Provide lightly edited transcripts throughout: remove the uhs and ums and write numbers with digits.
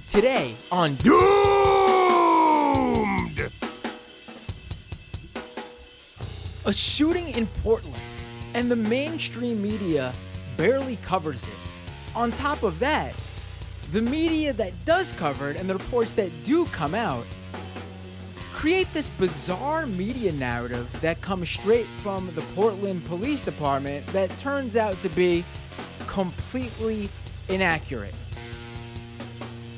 Today on Doomed! a shooting in Portland, and the mainstream media barely covers it. On top of that, the media that does cover it and the reports that do come out create this bizarre media narrative that comes straight from the Portland Police Department that turns out to be completely inaccurate.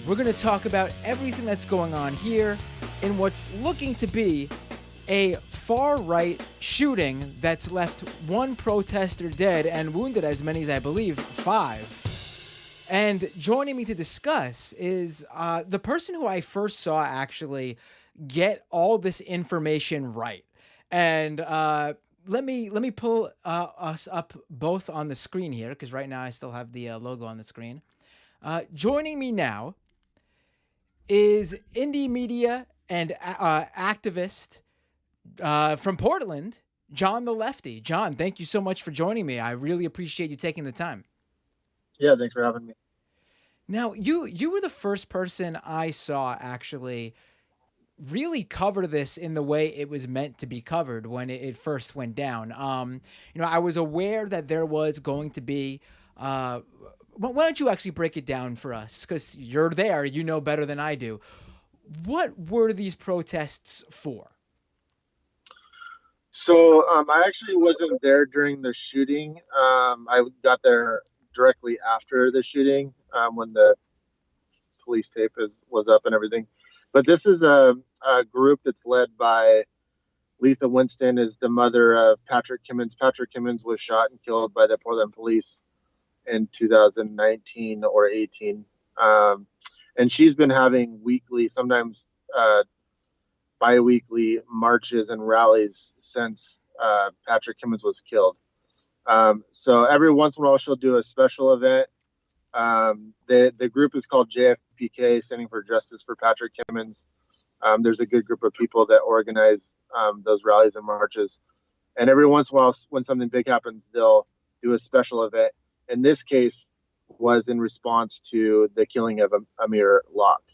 We're going to talk about everything that's going on here in what's looking to be a far-right shooting that's left one protester dead and wounded as many as, I believe, 5. And joining me to discuss is the person who I first saw actually get all this information right. And let me pull us up both on the screen here, because right now I still have the logo on the screen. Joining me now is indie media and activist from Portland, John the Lefty. John, thank you so much for joining me. I really appreciate you taking the time. Yeah, thanks for having me. Now, you were the first person I saw actually really cover this in the way it was meant to be covered when it first went down. I was aware that there was going to be why don't you actually break it down for us? Because you're there, you know better than I do. What were these protests for? So I actually wasn't there during the shooting. I got there directly after the shooting when the police tape was up and everything. But this is a group that's led by Letha Winston, is the mother of Patrick Kimmons. Patrick Kimmons was shot and killed by the Portland police in 2019 or 18. And she's been having weekly, sometimes bi-weekly marches and rallies since Patrick Kimmons was killed. So every once in a while she'll do a special event. The group is called JFPK, standing for Justice for Patrick Kimmons. There's a good group of people that organize those rallies and marches. And every once in a while, when something big happens, they'll do a special event. In this case, was in response to the killing of Amir Locke.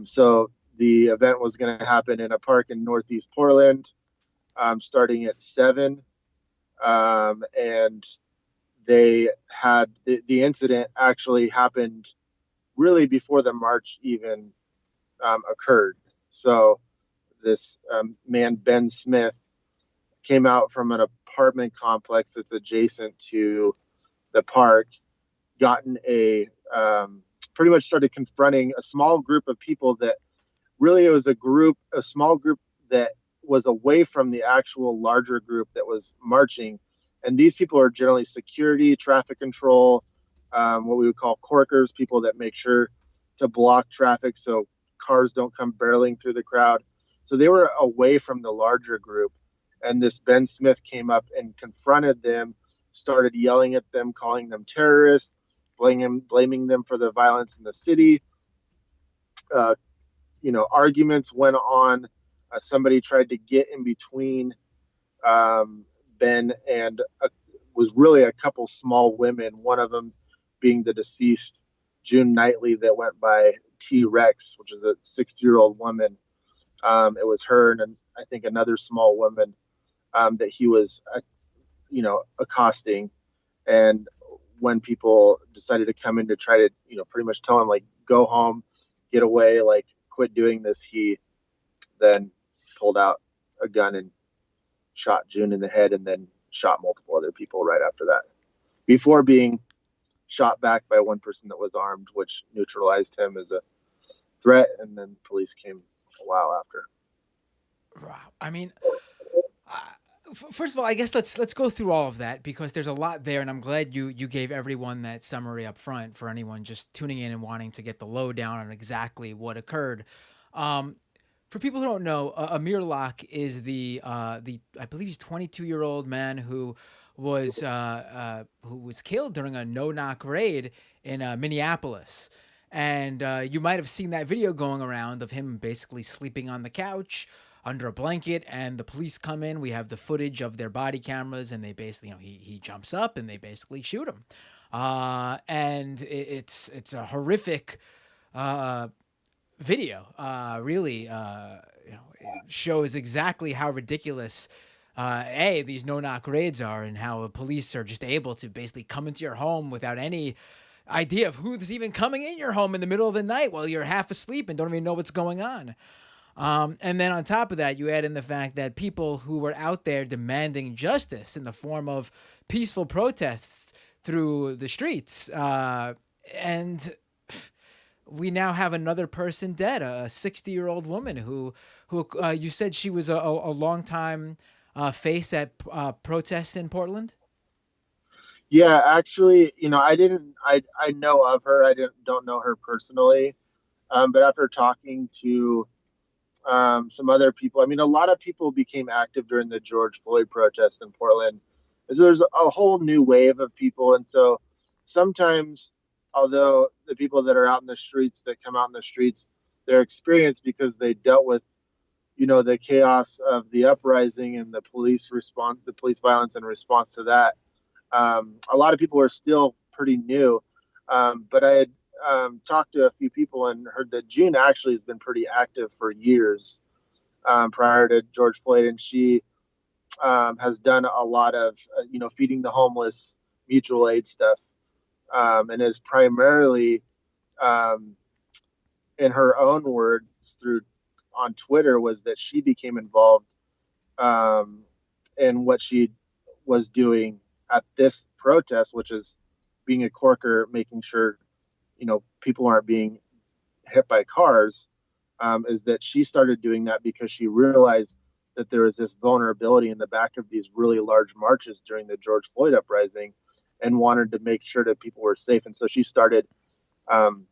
So the event was going to happen in a park in Northeast Portland, starting at 7. And they had the incident actually happened really before the march even occurred. So this man, Ben Smith, came out from an apartment complex that's adjacent to the park, gotten pretty much started confronting a small group of people that really it was a small group that was away from the actual larger group that was marching. And these people are generally security, traffic control, what we would call corkers, people that make sure to block traffic so cars don't come barreling through the crowd. So they were away from the larger group. And this Ben Smith came up and confronted them, started yelling at them, calling them terrorists, blaming them for the violence in the city. Arguments went on. Somebody tried to get in between Ben and was really a couple small women, one of them being the deceased June Knightley that went by T-Rex, which is a 60-year-old woman. It was her and I think another small woman that he was, accosting. And when people decided to come in to try to, pretty much tell him, like, go home, get away, like, quit doing this, he then pulled out a gun and shot June in the head and then shot multiple other people right after that, before being shot back by one person that was armed, which neutralized him as a threat. And then police came a while after. Wow. I mean, first of all, I guess let's go through all of that because there's a lot there, and I'm glad you gave everyone that summary up front for anyone just tuning in and wanting to get the lowdown on exactly what occurred. For people who don't know, Amir Locke is the I believe he's 22-year-old man who was killed during a no-knock raid in Minneapolis. And you might have seen that video going around of him basically sleeping on the couch under a blanket, and the police come in. We have the footage of their body cameras, and they basically, he jumps up and they basically shoot him. And it's a horrific uh, video really it shows exactly how ridiculous these no knock raids are, and how the police are just able to basically come into your home without any idea of who's even coming in your home in the middle of the night while you're half asleep and don't even know what's going on. And then on top of that, you add in the fact that people who were out there demanding justice in the form of peaceful protests through the streets, and we now have another person dead, a 60-year-old woman who you said she was a long time face at protests in Portland. Yeah, actually, I know of her. I didn't don't know her personally. But after talking to some other people, I mean, a lot of people became active during the George Floyd protest in Portland. So there's a whole new wave of people, and so sometimes, although the people that are out in the streets that come out in the streets, they're experienced because they dealt with the chaos of the uprising and the police violence in response to that. A lot of people are still pretty new, but I had talked to a few people and heard that June actually has been pretty active for years prior to George Floyd, and she has done a lot of feeding the homeless, mutual aid stuff, and is primarily, um, in her own words, through on Twitter, was that she became involved um, in what she was doing at this protest, which is being a corker, making sure people aren't being hit by cars. Is that she started doing that because she realized that there was this vulnerability in the back of these really large marches during the George Floyd uprising, and wanted to make sure that people were safe. And so she started, um,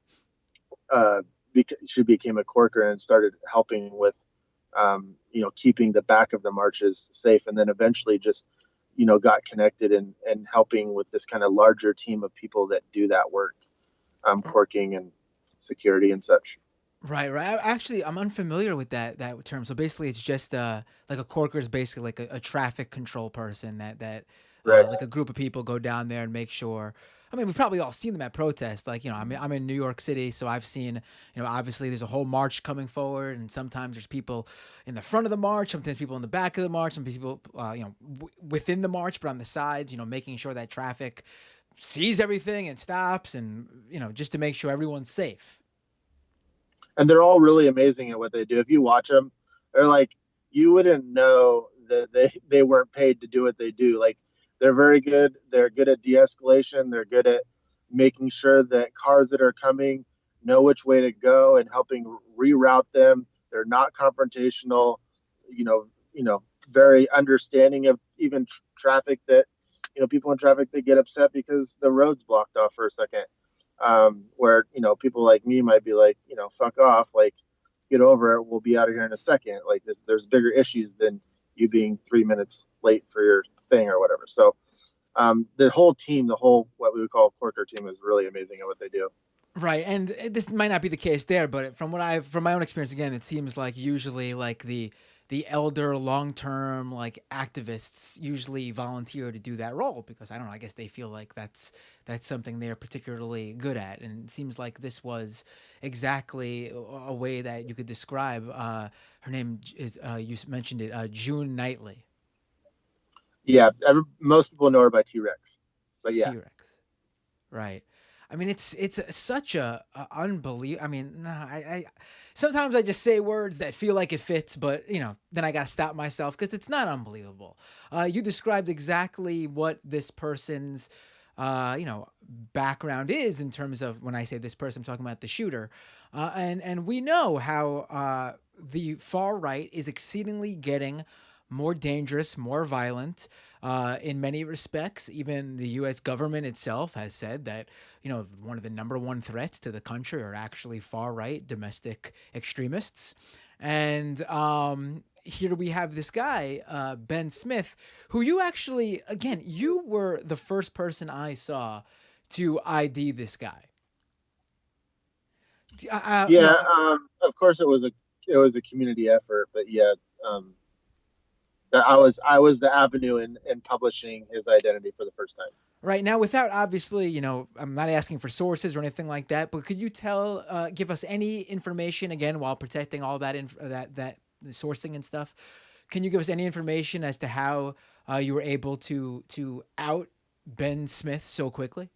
she became a corker and started helping with, keeping the back of the marches safe. And then eventually just, got connected and helping with this kind of larger team of people that do that work, corking and security and such. Right, right. Actually, I'm unfamiliar with that term. So basically, it's just like a corker is basically like a traffic control person Right. like a group of people go down there and make sure. I mean, we've probably all seen them at protests. Like, I'm in New York City, so I've seen, obviously there's a whole march coming forward, and sometimes there's people in the front of the march, sometimes people in the back of the march, some people, within the march, but on the sides, making sure that traffic sees everything and stops, and just to make sure everyone's safe. And they're all really amazing at what they do. If you watch them, they're like, you wouldn't know that they weren't paid to do what they do. Like, they're very good. They're good at de-escalation. They're good at making sure that cars that are coming know which way to go and helping reroute them. They're not confrontational. Very understanding of even traffic, that people in traffic, they get upset because the road's blocked off for a second, where people like me might be like, fuck off, like, get over it, we'll be out of here in a second. Like, there's bigger issues than you being 3 minutes late for your thing or whatever. So the whole team, the whole what we would call Corker team, is really amazing at what they do. Right, and this might not be the case there, but from my own experience, again, it seems like usually like the elder, long term like activists usually volunteer to do that role because I don't know. I guess they feel like that's something they're particularly good at, and it seems like this was exactly a way that you could describe. Her name is you mentioned it, June Knightley, Yeah, most people know her by T-Rex, but yeah. T Rex. Right. I mean, it's such a unbelievable. I mean, nah, I sometimes I just say words that feel like it fits, but then I gotta stop myself because it's not unbelievable. You described exactly what this person's, background is in terms of when I say this person, I'm talking about the shooter, and we know how the far right is exceedingly getting more dangerous, more violent in many respects. Even the U.S. government itself has said that one of the number one threats to the country are actually far right domestic extremists. And here we have this guy, Ben Smith, who you actually, again, you were the first person I saw to ID this guy. Yeah, of course it was a community effort, but yeah, um, That I was the avenue in publishing his identity for the first time. Right now, without obviously, I'm not asking for sources or anything like that, but could you give us any information again while protecting all that that sourcing and stuff? Can you give us any information as to how you were able to out Ben Smith so quickly?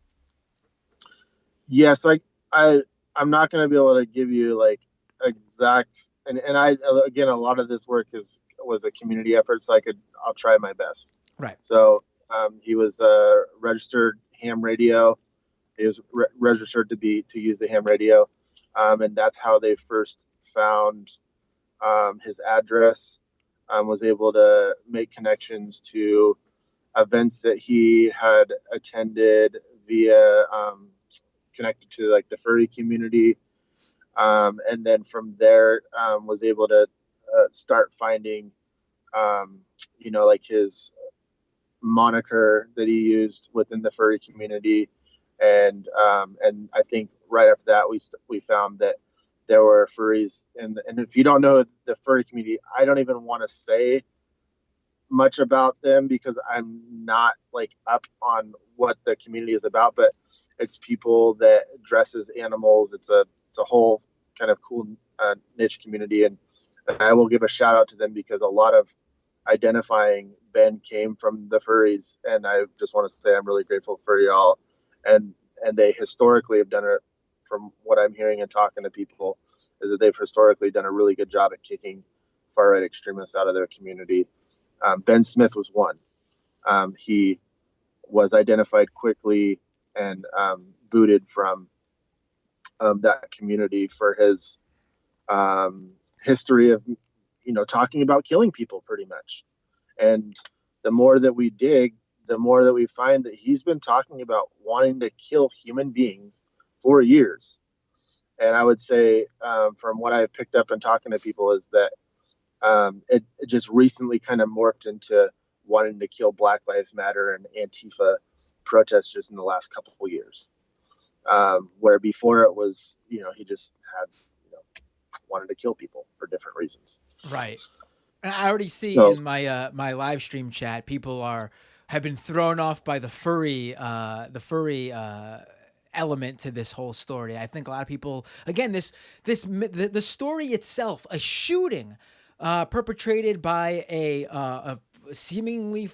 Yes, I I'm not going to be able to give you like exact, and I again, a lot of this work is was a community effort, so I'll try my best. Right. So he was registered ham radio. He was registered to use the ham radio, and that's how they first found his address. Was able to make connections to events that he had attended via connected to like the furry community, and then from there was able to start finding um, like his moniker that he used within the furry community, and I think right after that we found that there were furries, and if you don't know the furry community, I don't even want to say much about them because I'm not like up on what the community is about, but it's people that dress as animals. It's a whole kind of cool niche community, and I will give a shout out to them because a lot of identifying Ben came from the furries, and I just want to say I'm really grateful for y'all, and and they historically have done it. From what I'm hearing and talking to people, is that they've historically done a really good job at kicking far right extremists out of their community. Ben Smith was one. He was identified quickly and booted from that community for his history of, talking about killing people pretty much. And the more that we dig, the more that we find that he's been talking about wanting to kill human beings for years. And I would say, from what I've picked up and talking to people, is that it just recently kind of morphed into wanting to kill Black Lives Matter and Antifa protesters in the last couple of years. Where before it was, he just had, you know, wanted to kill people for different reasons. Right. And I already see So in my live stream chat, people have been thrown off by the furry element to this whole story. I think a lot of people, again, the story itself, a shooting perpetrated by a seemingly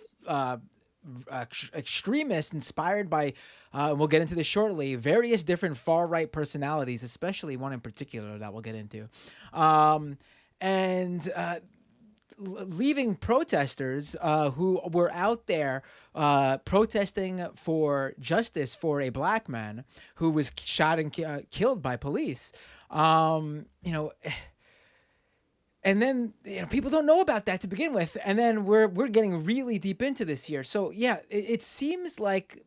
extremist inspired by, and we'll get into this shortly, various different far right personalities, especially one in particular that we'll get into. Um, and leaving protesters who were out there protesting for justice for a black man who was shot and killed by police. You know, and then people don't know about that to begin with, and then we're getting really deep into this here. So yeah, it seems like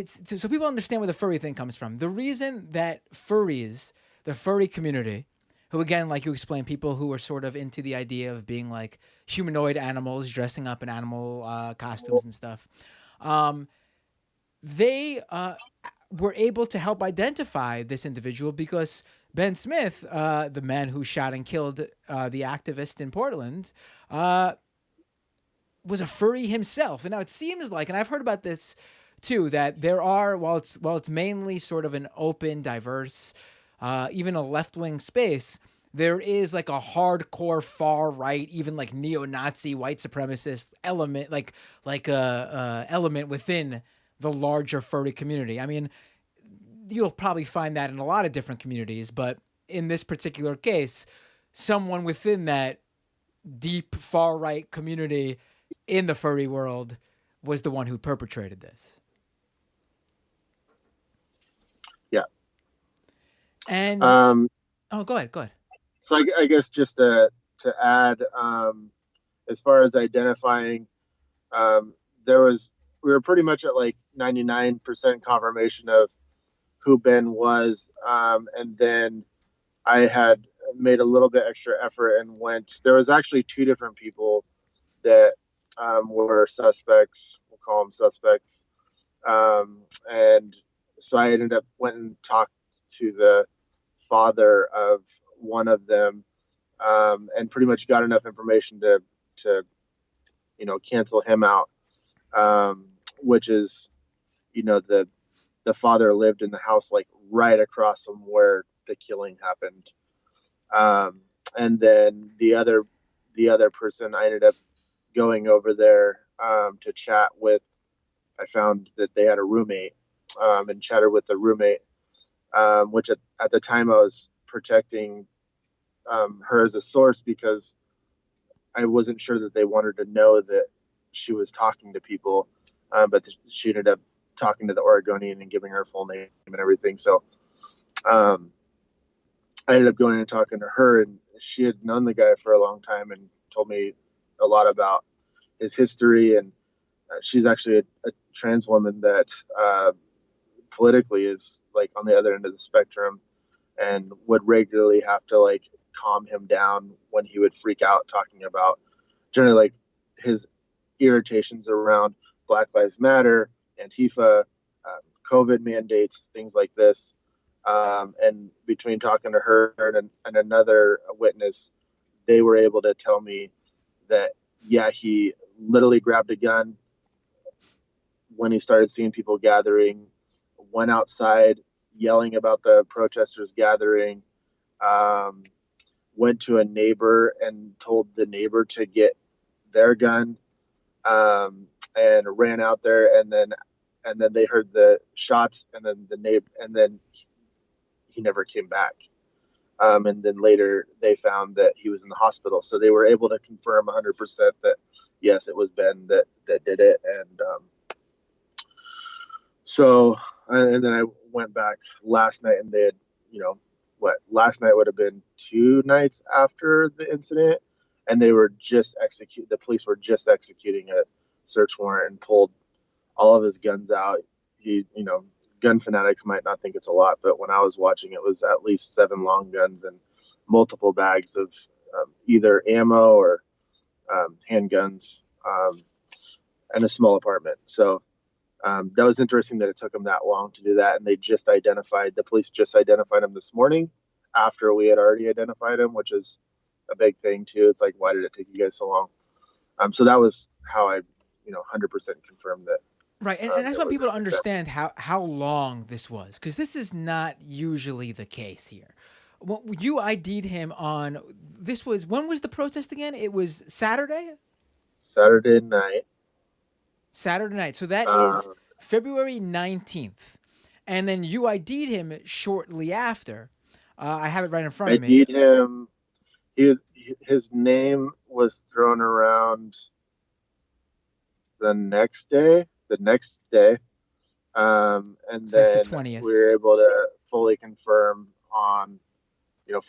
so people understand where the furry thing comes from. The reason that furries, the furry community, who again, like you explained, people who are sort of into the idea of being like humanoid animals, dressing up in animal costumes and stuff, um, they were able to help identify this individual because Ben Smith, the man who shot and killed the activist in Portland, uh, was a furry himself. And now it seems like, and I've heard about this too, that there are, while it's mainly sort of an open, diverse, even a left wing space, there is like a hardcore far right, even like neo-Nazi white supremacist element, like a element within the larger furry community. I mean, you'll probably find that in a lot of different communities, but in this particular case, someone within that deep far right community in the furry world was the one who perpetrated this. yeah. And Um, oh, go ahead, go ahead. so I guess just to add, as far as identifying, um, there was we were pretty much at like 99% confirmation of who Ben was, and then I had made a little bit extra effort and went. There was actually two different people that were suspects. We'll call them suspects, and so I ended up went and talked to the father of one of them, and pretty much got enough information to to cancel him out, which is, the father lived in the house like right across from where the killing happened. And then the other person I ended up going over there to chat with. I found that they had a roommate, and chatted with the roommate, which at the time I was protecting her as a source because I wasn't sure that they wanted to know that she was talking to people, but she ended up talking to the Oregonian and giving her full name and everything. So um, I ended up going and talking to her, and she had known the guy for a long time and told me a lot about his history. And she's actually a trans woman that politically is like on the other end of the spectrum, and would regularly have to like calm him down when he would freak out talking about generally like his irritations around Black Lives Matter, Antifa, COVID mandates, things like this. And between talking to her and another witness, they were able to tell me that, yeah, he literally grabbed a gun when he started seeing people gathering, went outside yelling about the protesters gathering, um, went to a neighbor and told the neighbor to get their gun, and ran out there, and then they heard the shots, and then the neighbor, and then he never came back. And then later they found that he was in the hospital, so they were able to confirm 100% that yes, it was Ben that did it. And so, and then I went back last night, and they had, what, last night would have been 2 nights after the incident, and the police were just executing a search warrant and pulled all of his guns out. Gun fanatics might not think it's a lot, but when I was watching, it was at least 7 long guns and multiple bags of either ammo or handguns, and a small apartment. So that was interesting that it took them that long to do that, and the police just identified him this morning after we had already identified him, which is a big thing too. It's like, why did it take you guys so long? So that was how I 100% confirmed that. Right, and I just It want people was to understand how long this was, because this is not usually the case here. Well, you ID'd him on this was when was the protest again? It was Saturday. Saturday night. Saturday night. So that Uh, is February 19th, and then you ID'd him shortly after. I have it right in front I of me. need him. His name was thrown around the next day. And So that's the then we 20th. were able to fully confirm on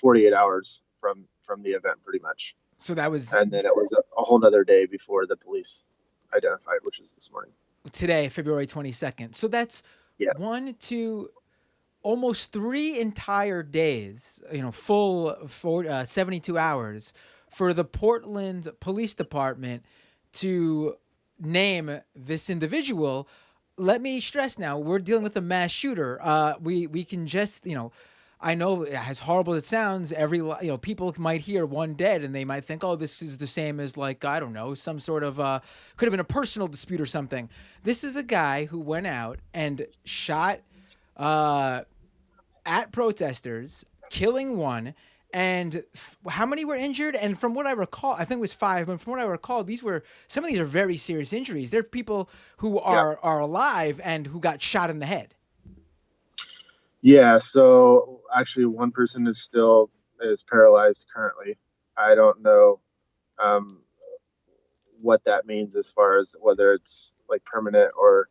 48 hours from the event, pretty much. So that was And then it was a whole nother day before the police identified, which is this morning. today, February 22nd. So that's Yeah, one, two, almost 3 entire days, full for 72 hours for the Portland Police Department to name this individual. Let me stress now, we're dealing with a mass shooter. We can just, I know as horrible as it sounds, people might hear one dead and they might think, oh, this is the same as like, I don't know, some sort of, could have been a personal dispute or something. This is a guy who went out and shot uh, at protesters, killing one. And how many were injured? And from what I recall, I think it was 5. But from what I recall, some of these are very serious injuries. There are people who yeah, are alive and who got shot in the head. yeah. So actually, one person is paralyzed currently. I don't know um, what that means as far as whether it's like permanent or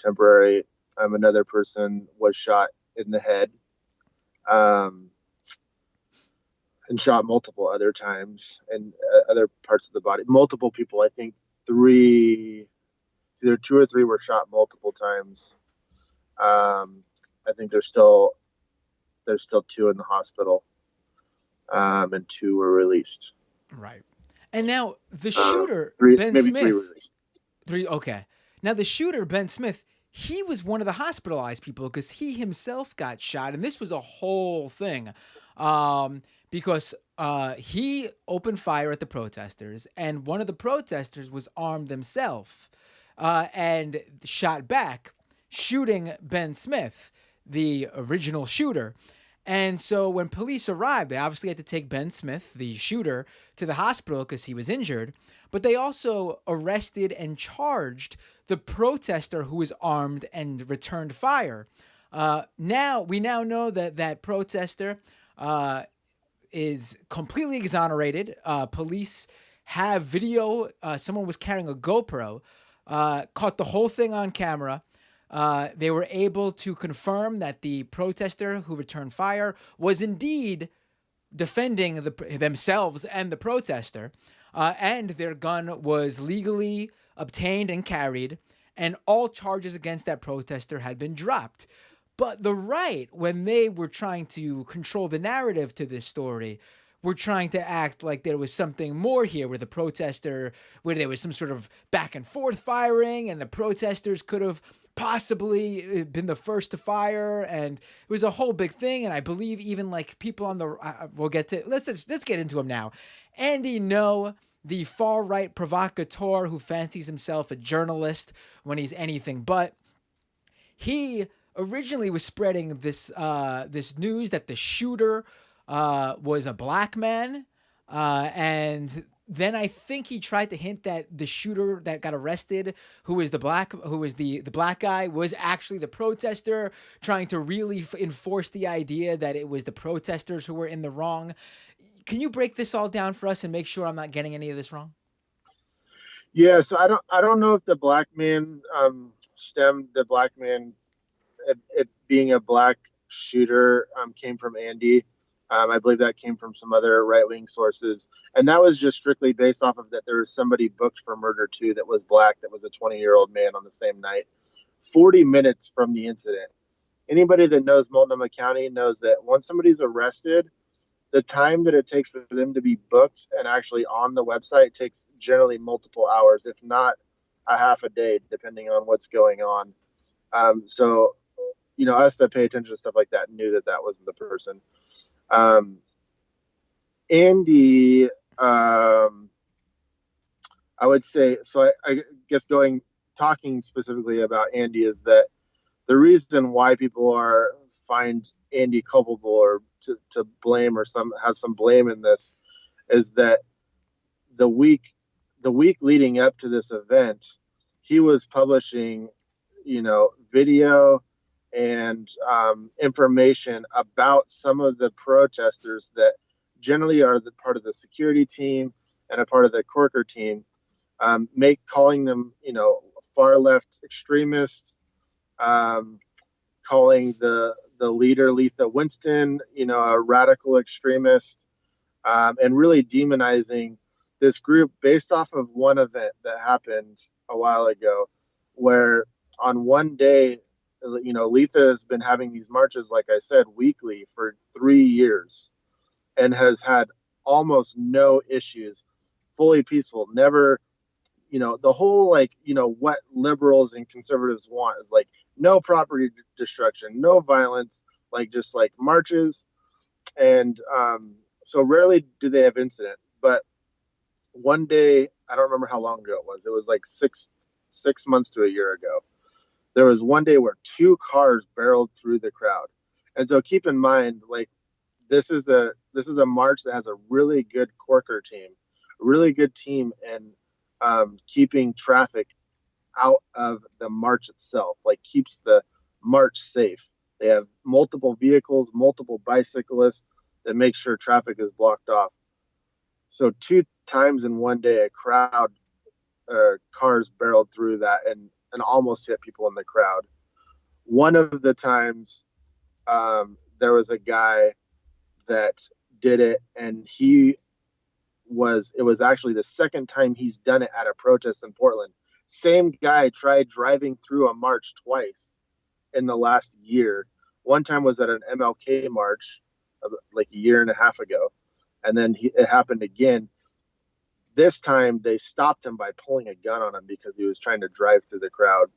temporary. Another person was shot in the head, um, and shot multiple other times and other parts of the body. Multiple people, I think three, either 2 or 3 were shot multiple times. I think there's still 2 in the hospital, and 2 were released. Right. And now the Uh, shooter, three, Ben maybe 3 Smith, released. 3, okay. Now the shooter, Ben Smith, he was one of the hospitalized people because he himself got shot. And this was a whole thing because he opened fire at the protesters, and one of the protesters was armed themselves and shot back, shooting Ben Smith, the original shooter. And so when police arrived, they obviously had to take Ben Smith, the shooter, to the hospital because he was injured. But they also arrested and charged the protester who was armed and returned fire. Now we now know that that protester is completely exonerated. Police have video. Someone was carrying a GoPro, caught the whole thing on camera. They were able to confirm that the protester who returned fire was indeed defending themselves and the protester, and their gun was legally obtained and carried, and all charges against that protester had been dropped. But the right, when they were trying to control the narrative to this story, were trying to act like there was something more here where the protester, where there was some sort of back and forth firing and the protesters could have possibly been the first to fire, and it was a whole big thing. And I believe even like people on the we'll get to let's get into him now. Andy No, the far right provocateur who fancies himself a journalist when he's anything but, he originally was spreading this news that the shooter was a black man, and then I think he tried to hint that the shooter that got arrested, who was the black guy, was actually the protester, trying to really enforce the idea that it was the protesters who were in the wrong. Can you break this all down for us and make sure I'm not getting any of this wrong? Yeah, so I don't know if the black man stemmed the black man it being a black shooter came from Andy. I believe that came from some other right wing sources, and that was just strictly based off of that there was somebody booked for murder too that was black, that was a 20-year-old man on the same night, 40 minutes from the incident. Anybody that knows Multnomah County knows that once somebody's arrested, the time that it takes for them to be booked and actually on the website takes generally multiple hours, if not a half a day, depending on what's going on. So us that pay attention to stuff like that knew that that wasn't the person. Um, Andy, I would say, so I guess talking specifically about Andy is that the reason why people find Andy culpable or to blame or has some blame in this is that the week the week leading up to this event, he was publishing, video and information about some of the protesters that generally are the part of the security team and a part of the Corker team, calling them, far left extremists, um, calling the leader Letha Winston, a radical extremist, and really demonizing this group based off of one event that happened a while ago, where on one day, Letha has been having these marches, like I said, weekly for 3 years, and has had almost no issues, fully peaceful, never, the whole, what liberals and conservatives want is like no property destruction, no violence, like just like marches. And so rarely do they have incident. But one day, I don't remember how long ago it was. It was like six months to a year ago. There was one day where two cars barreled through the crowd. And so keep in mind, like, this is a march that has a really good Corker team, a really good team in keeping traffic out of the march itself, like keeps the march safe. They have multiple vehicles, multiple bicyclists that make sure traffic is blocked off. So two times in one day, a crowd, cars barreled through that and almost hit people in the crowd. One of the times, there was a guy that did it, and it was actually the second time he's done it at a protest in Portland. Same guy tried driving through a march twice in the last year. One time was at an MLK march like a year and a half ago, and then it happened again. This time they stopped him by pulling a gun on him because he was trying to drive through the crowd.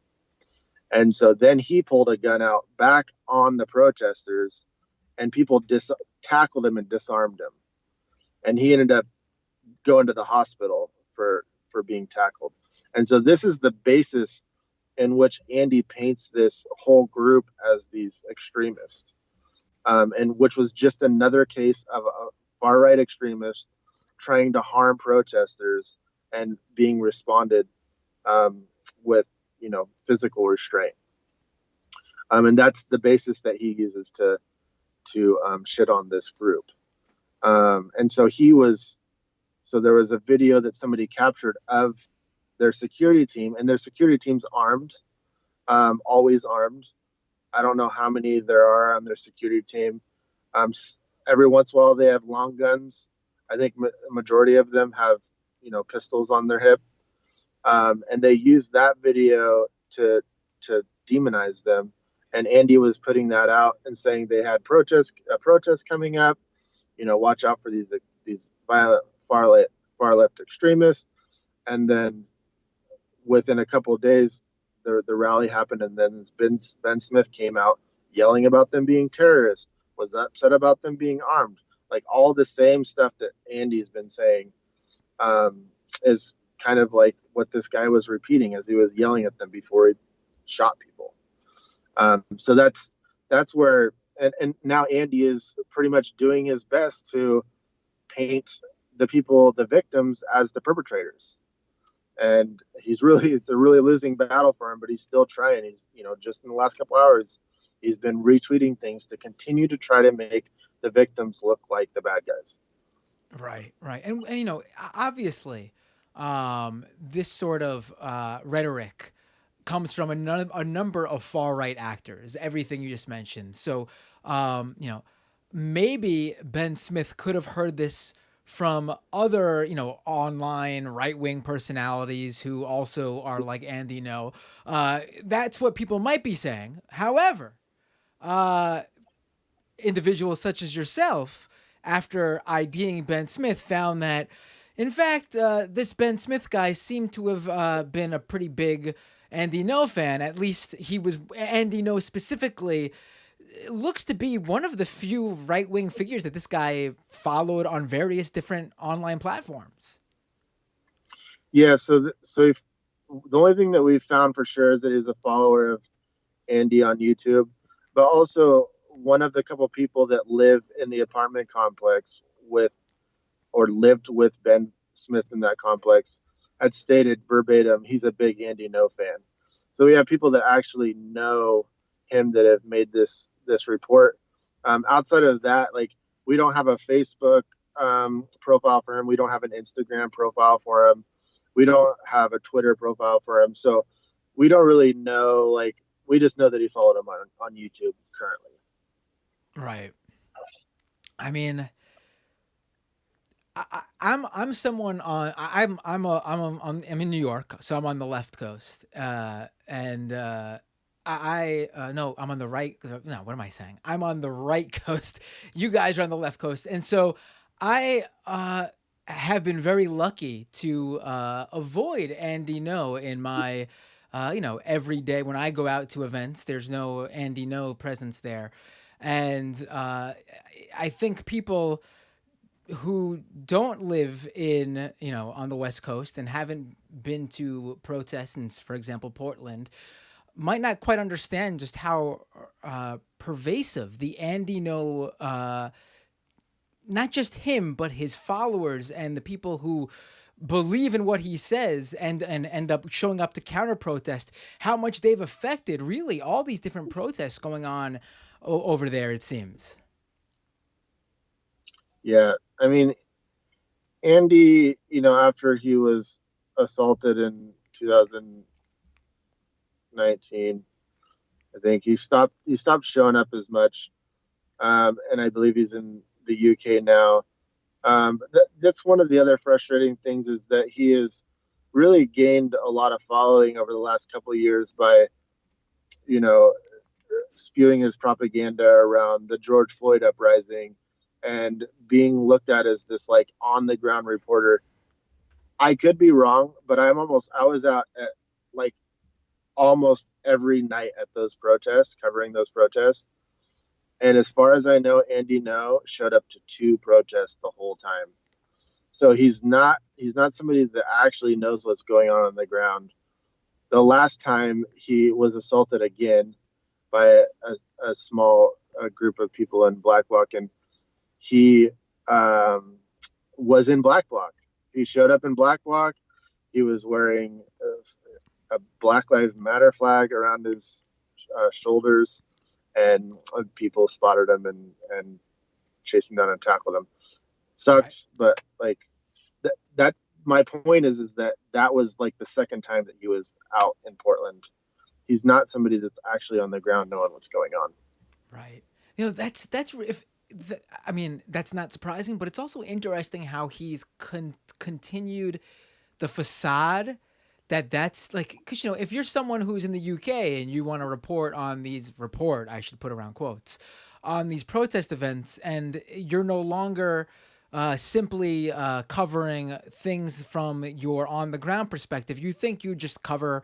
And so then he pulled a gun out back on the protesters and people tackled him and disarmed him, and he ended up going to the hospital for being tackled. And so this is the basis in which Andy paints this whole group as these extremists, and which was just another case of a far right extremist trying to harm protesters and being responded um, with physical restraint. And that's the basis that he uses to shit on this group. And so there was a video that somebody captured of their security team, and their security team's armed, always armed. I don't know how many there are on their security team. Um, every once in a while, they have long guns. I think majority of them have, pistols on their hip, and they use that video to demonize them. And Andy was putting that out and saying they had a protest coming up. Watch out for these violent far left extremists. And then within a couple of days, the rally happened, and then Ben Smith came out yelling about them being terrorists, was upset about them being armed, like all the same stuff that Andy's been saying, um, is kind of like what this guy was repeating as he was yelling at them before he shot people. So that's where, and now Andy is pretty much doing his best to paint the victims as the perpetrators. And it's a really losing battle for him, but he's still trying. He's, just in the last couple hours, he's been retweeting things to continue to try to make the victims look like the bad guys. Right, right. And obviously, this sort of rhetoric comes from a number of far right actors, everything you just mentioned. So, maybe Ben Smith could have heard this from other, online right wing personalities who also are like Andy No. That's what people might be saying. However, uh, individuals such as yourself, after IDing Ben Smith, found that, in fact, this Ben Smith guy seemed to have been a pretty big Andy No fan. At least he was. Andy No specifically looks to be one of the few right wing figures that this guy followed on various different online platforms. Yeah. So the only thing that we've found for sure is that he's a follower of Andy on YouTube, but also one of the couple people that live in the apartment complex with or lived with Ben Smith in that complex had stated verbatim he's a big Andy No fan. So we have people that actually know him that have made this report. Outside of that, like, we don't have a Facebook profile for him. We don't have an Instagram profile for him. We don't have a Twitter profile for him. So we don't really know. Like, we just know that he followed him on YouTube currently. Right. I mean, I'm someone on I'm in New York, so I'm on the left coast, and no, I'm on the right. No, what am I saying? I'm on the right coast. You guys are on the left coast, and so I have been very lucky to avoid Andy No in my every day when I go out to events. There's no Andy No presence there, and I think people who don't live in, on the West Coast and haven't been to protests in, for example, Portland, might not quite understand just how pervasive the Andy No, not just him, but his followers and the people who believe in what he says and end up showing up to counter protest, how much they've affected really all these different protests going on over there, it seems. Yeah, I mean, Andy, after he was assaulted in 2019, I think he stopped showing up as much, and I believe he's in the UK now. That's one of the other frustrating things is that he has really gained a lot of following over the last couple of years by, you know, spewing his propaganda around the George Floyd uprising and being looked at as this like on the ground reporter. I could be wrong, but I was out at like almost every night at those protests, covering those protests. And as far as I know, Andy No showed up to two protests the whole time. So he's not somebody that actually knows what's going on the ground. The last time he was assaulted again by a small group of people in Black Bloc, and he um, was in Black Bloc. He showed up in Black Bloc. He was wearing a Black Lives Matter flag around his shoulders, and people spotted him and chased him down and tackled him. Right. Sucks, but like that my point is that that was like the second time that he was out in Portland. He's not somebody that's actually on the ground knowing what's going on. Right. That's if I mean that's not surprising, but it's also interesting how he's continued the facade that's like because if you're someone who's in the UK and you want to report I should put around quotes on these protest events and you're no longer simply covering things from your on the ground perspective. You think you just cover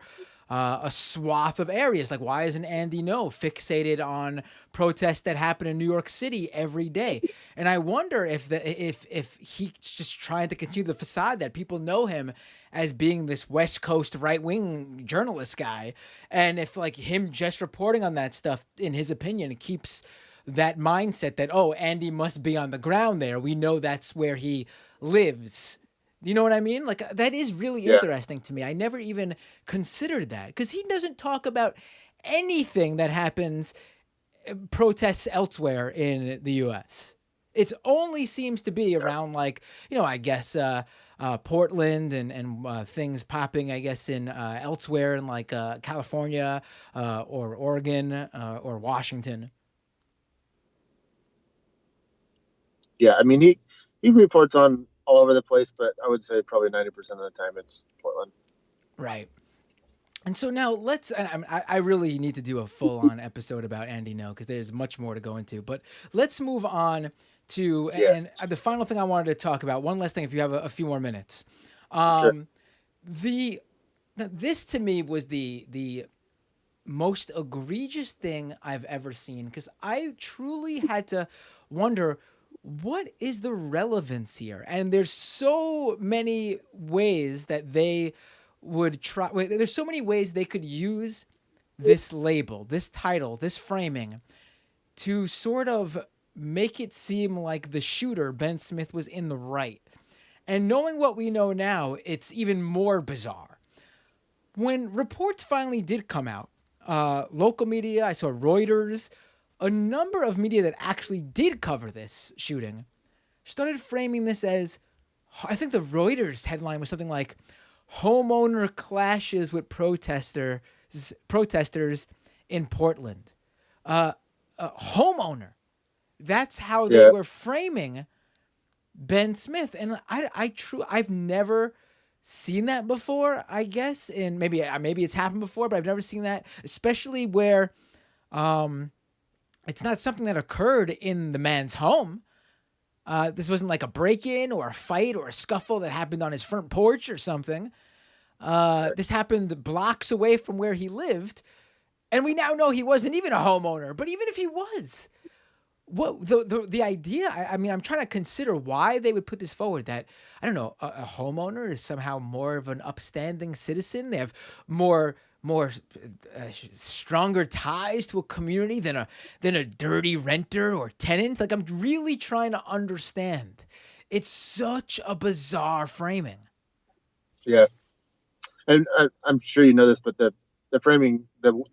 a swath of areas. Like, why isn't Andy No fixated on protests that happen in New York City every day? And I wonder if he's just trying to continue the facade that people know him as being this West Coast right wing journalist guy, and if like him just reporting on that stuff, in his opinion, keeps that mindset that, oh, Andy must be on the ground there. We know that's where he lives. You know what I mean? Like that is really Yeah, interesting to me. I never even considered that because he doesn't talk about anything that happens protests elsewhere in the U.S. It only seems to be yeah, around like I guess Portland and things popping I guess in elsewhere in like California or Oregon or Washington. yeah. I mean, he reports on all over the place, but I would say probably 90% of the time it's Portland. Right. And so now let's. I really need to do a full on episode about Andy No because there's much more to go into. But let's move on to Yeah, the final thing I wanted to talk about. One last thing, if you have a few more minutes. sure. Um, the this to me was the most egregious thing I've ever seen because I truly had to wonder what is the relevance here. And there's so many ways that they would try. There's so many ways they could use this label, this title, this framing to sort of make it seem like the shooter, Ben Smith, was in the right. And knowing what we know now, it's even more bizarre. When reports finally did come out, local media, I saw Reuters, a number of media that actually did cover this shooting started framing this as, I think the Reuters headline was something like, "Homeowner clashes with protesters in Portland." Homeowner. That's how they Yeah, were framing Ben Smith, and I've never seen that before. I guess, and maybe it's happened before, but I've never seen that, especially where um, it's not something that occurred in the man's home. This wasn't like a break-in or a fight or a scuffle that happened on his front porch or something. right. This happened blocks away from where he lived, and we now know he wasn't even a homeowner. But even if he was, what the idea? I mean, I'm trying to consider why they would put this forward. That I don't know, a homeowner is somehow more of an upstanding citizen. They have more stronger ties to a community than a dirty renter or tenant. Like I'm really trying to understand. It's such a bizarre framing. Yeah, and I'm sure you know this, but the framing, the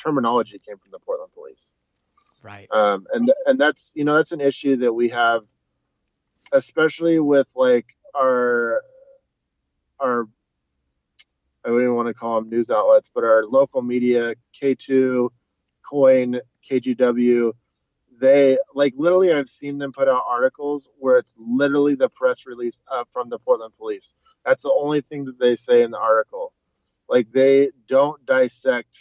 terminology came from the Portland police, Right. and that's that's an issue that we have, especially with like our I wouldn't even want to call them news outlets, but our local media, K2, Coin, KGW, they like literally I've seen them put out articles where it's literally the press release from the Portland police. That's the only thing that they say in the article. Like they don't dissect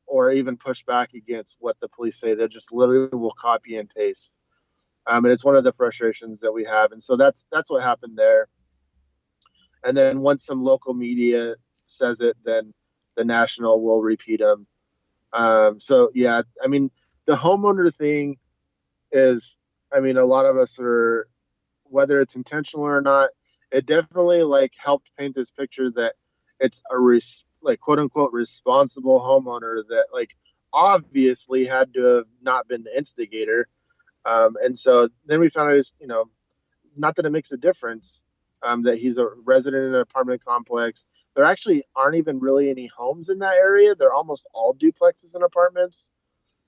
or even push back against what the police say. They just literally will copy and paste. And it's one of the frustrations that we have. And so that's what happened there. And then once some local media says it, then the national will repeat them. So yeah, I mean, the homeowner thing is, I mean, a lot of us are, whether it's intentional or not, it definitely like helped paint this picture that it's a like quote unquote responsible homeowner that like obviously had to have not been the instigator. And so then we found out, not that it makes a difference, that he's a resident in an apartment complex. There actually aren't even really any homes in that area. They're almost all duplexes and apartments,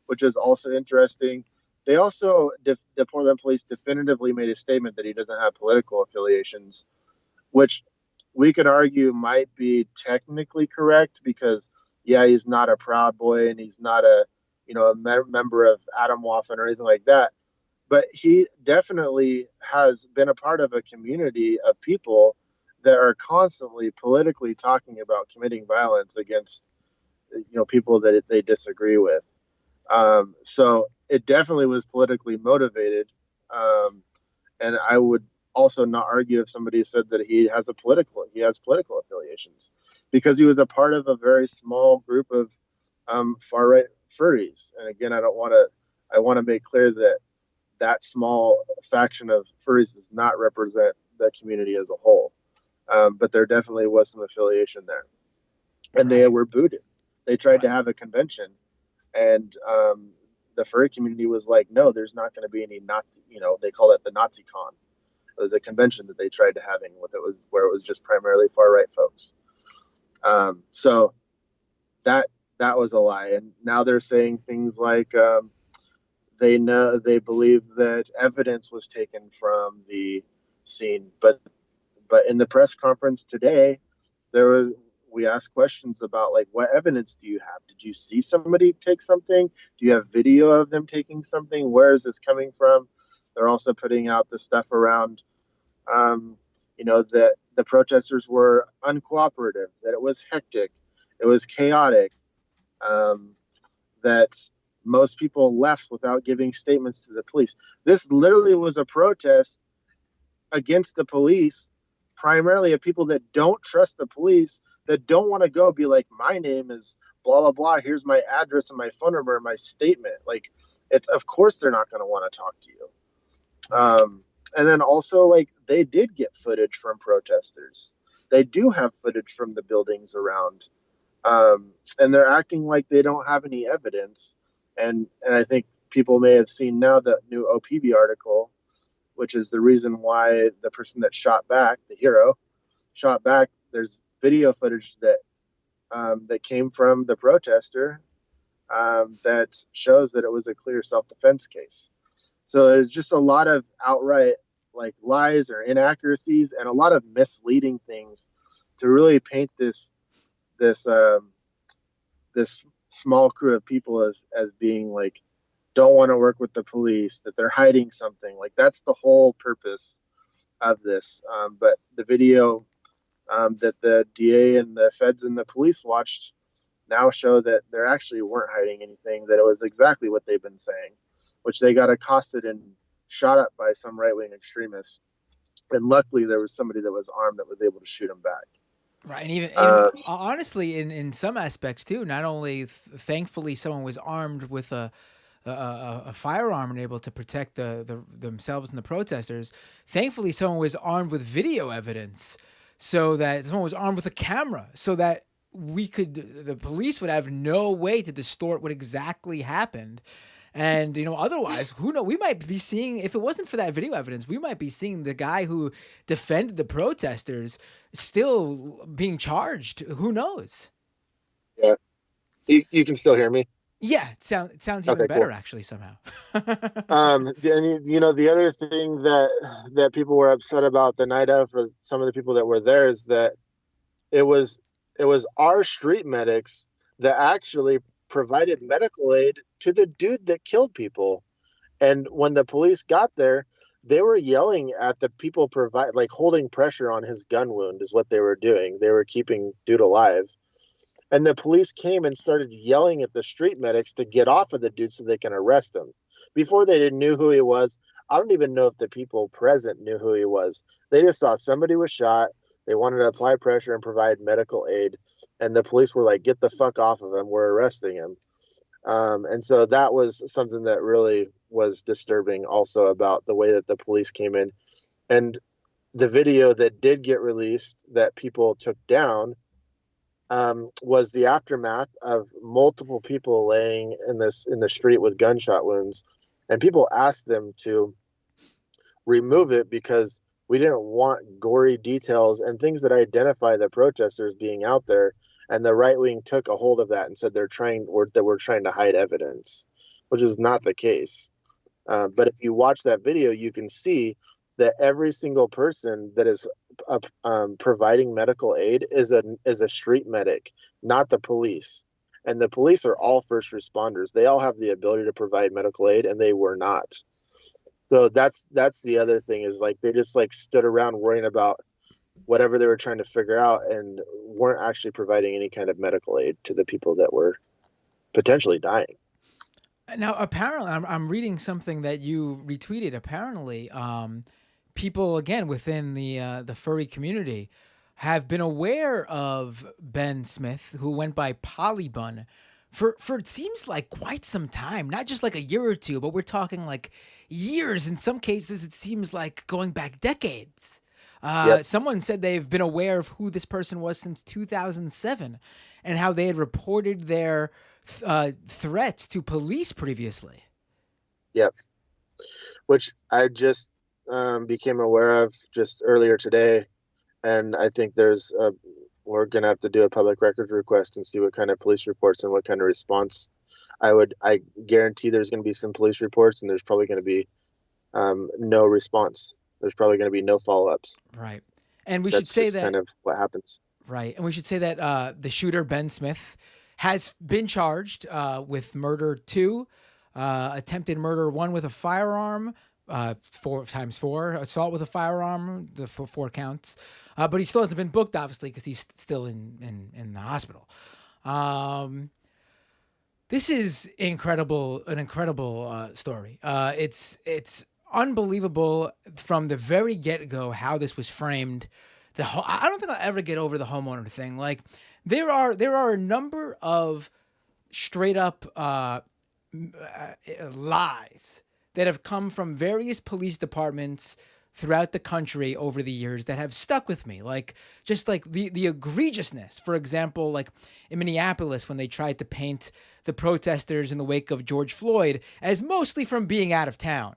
which is also interesting. They also, the Portland police definitively made a statement that he doesn't have political affiliations, which we could argue might be technically correct because, yeah, he's not a Proud Boy and he's not a member of Adam Waffen or anything like that. But he definitely has been a part of a community of people that are constantly politically talking about committing violence against, people that they disagree with. So it definitely was politically motivated. And I would also not argue if somebody said that he has political affiliations because he was a part of a very small group of far right furries. And again, I want to make clear that that small faction of furries does not represent the community as a whole. But there definitely was some affiliation there, and they Right. were booted. They tried Right. to have a convention, and the furry community was like, no, there's not going to be any Nazi. They call it the Nazi Con. It was a convention that they tried to having with it was where it was just primarily far right folks. So that that was a lie, and now they're saying things like they believe that evidence was taken from the scene, but in the press conference today, there was we asked questions about like what evidence do you have? Did you see somebody take something? Do you have video of them taking something? Where is this coming from? They're also putting out the stuff around, that the protesters were uncooperative, that it was hectic, it was chaotic, um, that most people left without giving statements to the police. This literally was a protest against the police, primarily of people that don't trust the police, that don't want to go be like, my name is blah blah blah. Here's my address and my phone number and my statement. Like, it's of course they're not going to want to talk to you. Right. And then also, like, they did get footage from protesters. They do have footage from the buildings around, and they're acting like they don't have any evidence. And I think people may have seen now the new OPB article, which is the reason why the person that shot back, the hero, shot back. There's video footage that came from the protester, that shows that it was a clear self-defense case. So there's just a lot of outright like lies or inaccuracies and a lot of misleading things to really paint this this small crew of people as being like don't want to work with the police, that they're hiding something. Like that's the whole purpose of this. But the video that the DA and the feds and the police watched now show that they actually weren't hiding anything, that it was exactly what they've been saying, which they got accosted and shot up by some right wing extremists. And luckily, there was somebody that was armed that was able to shoot him back. Right, and even Uh, honestly, in some aspects too. Not only thankfully someone was armed with a firearm and able to protect the themselves and the protesters. Thankfully, someone was armed with video evidence, so that someone was armed with a camera, so that the police would have no way to distort what exactly happened. And otherwise, who know? We might be seeing, if it wasn't for that video evidence, we might be seeing the guy who defended the protesters still being charged. Who knows? Yeah. You can still hear me? Yeah, it sounds even Okay, better cool. actually somehow. And the other thing that people were upset about the night of, for some of the people that were there, is that it was our street medics that actually provided medical aid to the dude that killed people. And when the police got there, they were yelling at the people like holding pressure on his gun wound is what they were doing. They were keeping dude alive. And the police came and started yelling at the street medics to get off of the dude so they can arrest him. Before they knew who he was, I don't even know if the people present knew who he was. They just thought somebody was shot. They wanted to apply pressure and provide medical aid. And the police were like, get the fuck off of him. We're arresting him. And so that was something that really was disturbing also about the way that the police came in. And the video that did get released that people took down was the aftermath of multiple people laying in the street with gunshot wounds. And people asked them to remove it because we didn't want gory details and things that identify the protesters being out there. And the right wing took a hold of that and said we're trying to hide evidence, which is not the case. But if you watch that video, you can see that every single person that is providing medical aid is a street medic, not the police. And the police are all first responders. They all have the ability to provide medical aid, and they were not. So that's the other thing, is like they just like stood around worrying about whatever they were trying to figure out and weren't actually providing any kind of medical aid to the people that were potentially dying. Now, apparently, I'm reading something that you retweeted. Apparently, people again within the furry community have been aware of Ben Smith, who went by Polybun, for it seems like quite some time. Not just like a year or two, but we're talking like years. In some cases, it seems like going back decades. Yep. Someone said they've been aware of who this person was since 2007, and how they had reported their threats to police previously. Yep. Which I just became aware of just earlier today. And I think we're going to have to do a public records request and see what kind of police reports and what kind of response. I guarantee there's going to be some police reports, and there's probably going to be no response. There's probably going to be no follow-ups. Right. And we That's should say just that kind of what happens. Right. And we should say that the shooter, Ben Smith, has been charged with murder 2, attempted murder 1 with a firearm, 4 times 4, assault with a firearm, the 4 counts. But he still hasn't been booked, obviously, because he's still in the hospital. This is an incredible story. It's unbelievable from the very get-go how this was framed. I don't think I'll ever get over the homeowner thing. Like, there are a number of straight up lies that have come from various police departments throughout the country over the years that have stuck with me. Like, just like the egregiousness, for example, like in Minneapolis, when they tried to paint the protesters in the wake of George Floyd as mostly from being out of town.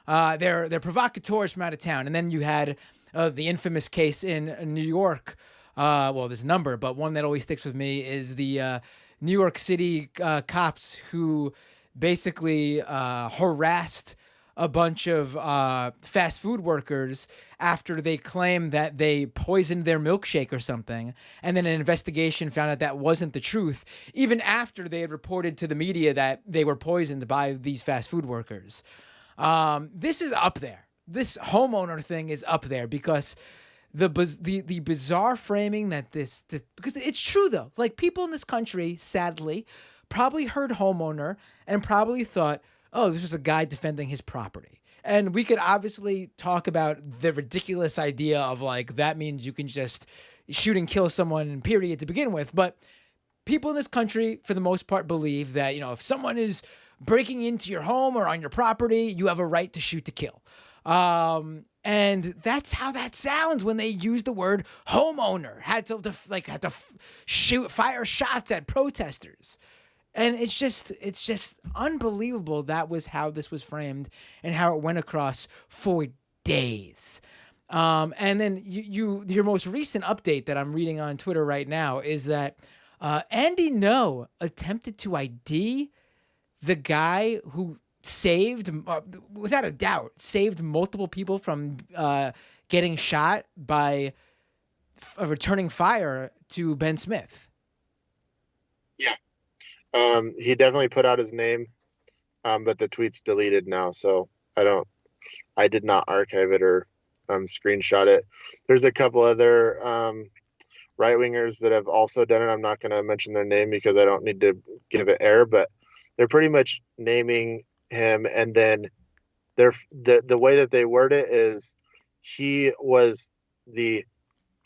They're provocateurs from out of town. And then you had the infamous case in New York. Well, there's a number, but one that always sticks with me is the New York City cops who basically harassed a bunch of fast food workers after they claimed that they poisoned their milkshake or something. And then an investigation found out that wasn't the truth, even after they had reported to the media that they were poisoned by these fast food workers. This is up there. This homeowner thing is up there because the bizarre framing that because it's true though. Like, people in this country, sadly, probably heard homeowner and probably thought, oh, this was a guy defending his property. And we could obviously talk about the ridiculous idea of like, that means you can just shoot and kill someone, period, to begin with. But people in this country, for the most part, believe that, if someone is breaking into your home or on your property, you have a right to shoot to kill. And that's how that sounds when they use the word homeowner. Had to fire shots at protesters. And it's just unbelievable that was how this was framed and how it went across for days. And then your most recent update that I'm reading on Twitter right now is that Andy No attempted to ID the guy who without a doubt, saved multiple people from getting shot by returning fire to Ben Smith. Yeah. He definitely put out his name, but the tweet's deleted now, so I did not archive it or screenshot it. There's a couple other right-wingers that have also done it. I'm not going to mention their name because I don't need to give it air, but they're pretty much naming him, and then the way that they word it is he was the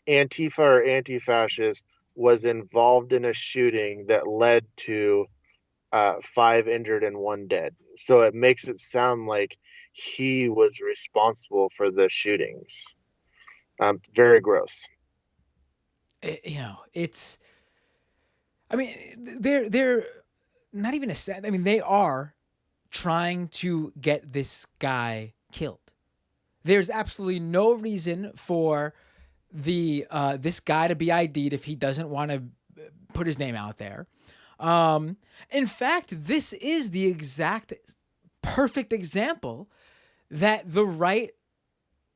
Antifa or anti-fascist, was involved in a shooting that led to 5 injured and 1 dead. So it makes it sound like he was responsible for the shootings. Very gross. It's. I mean, they're not even I mean, they are trying to get this guy killed. There's absolutely no reason for the this guy to be ID'd if he doesn't want to put his name out there. In fact, this is the exact perfect example that the right.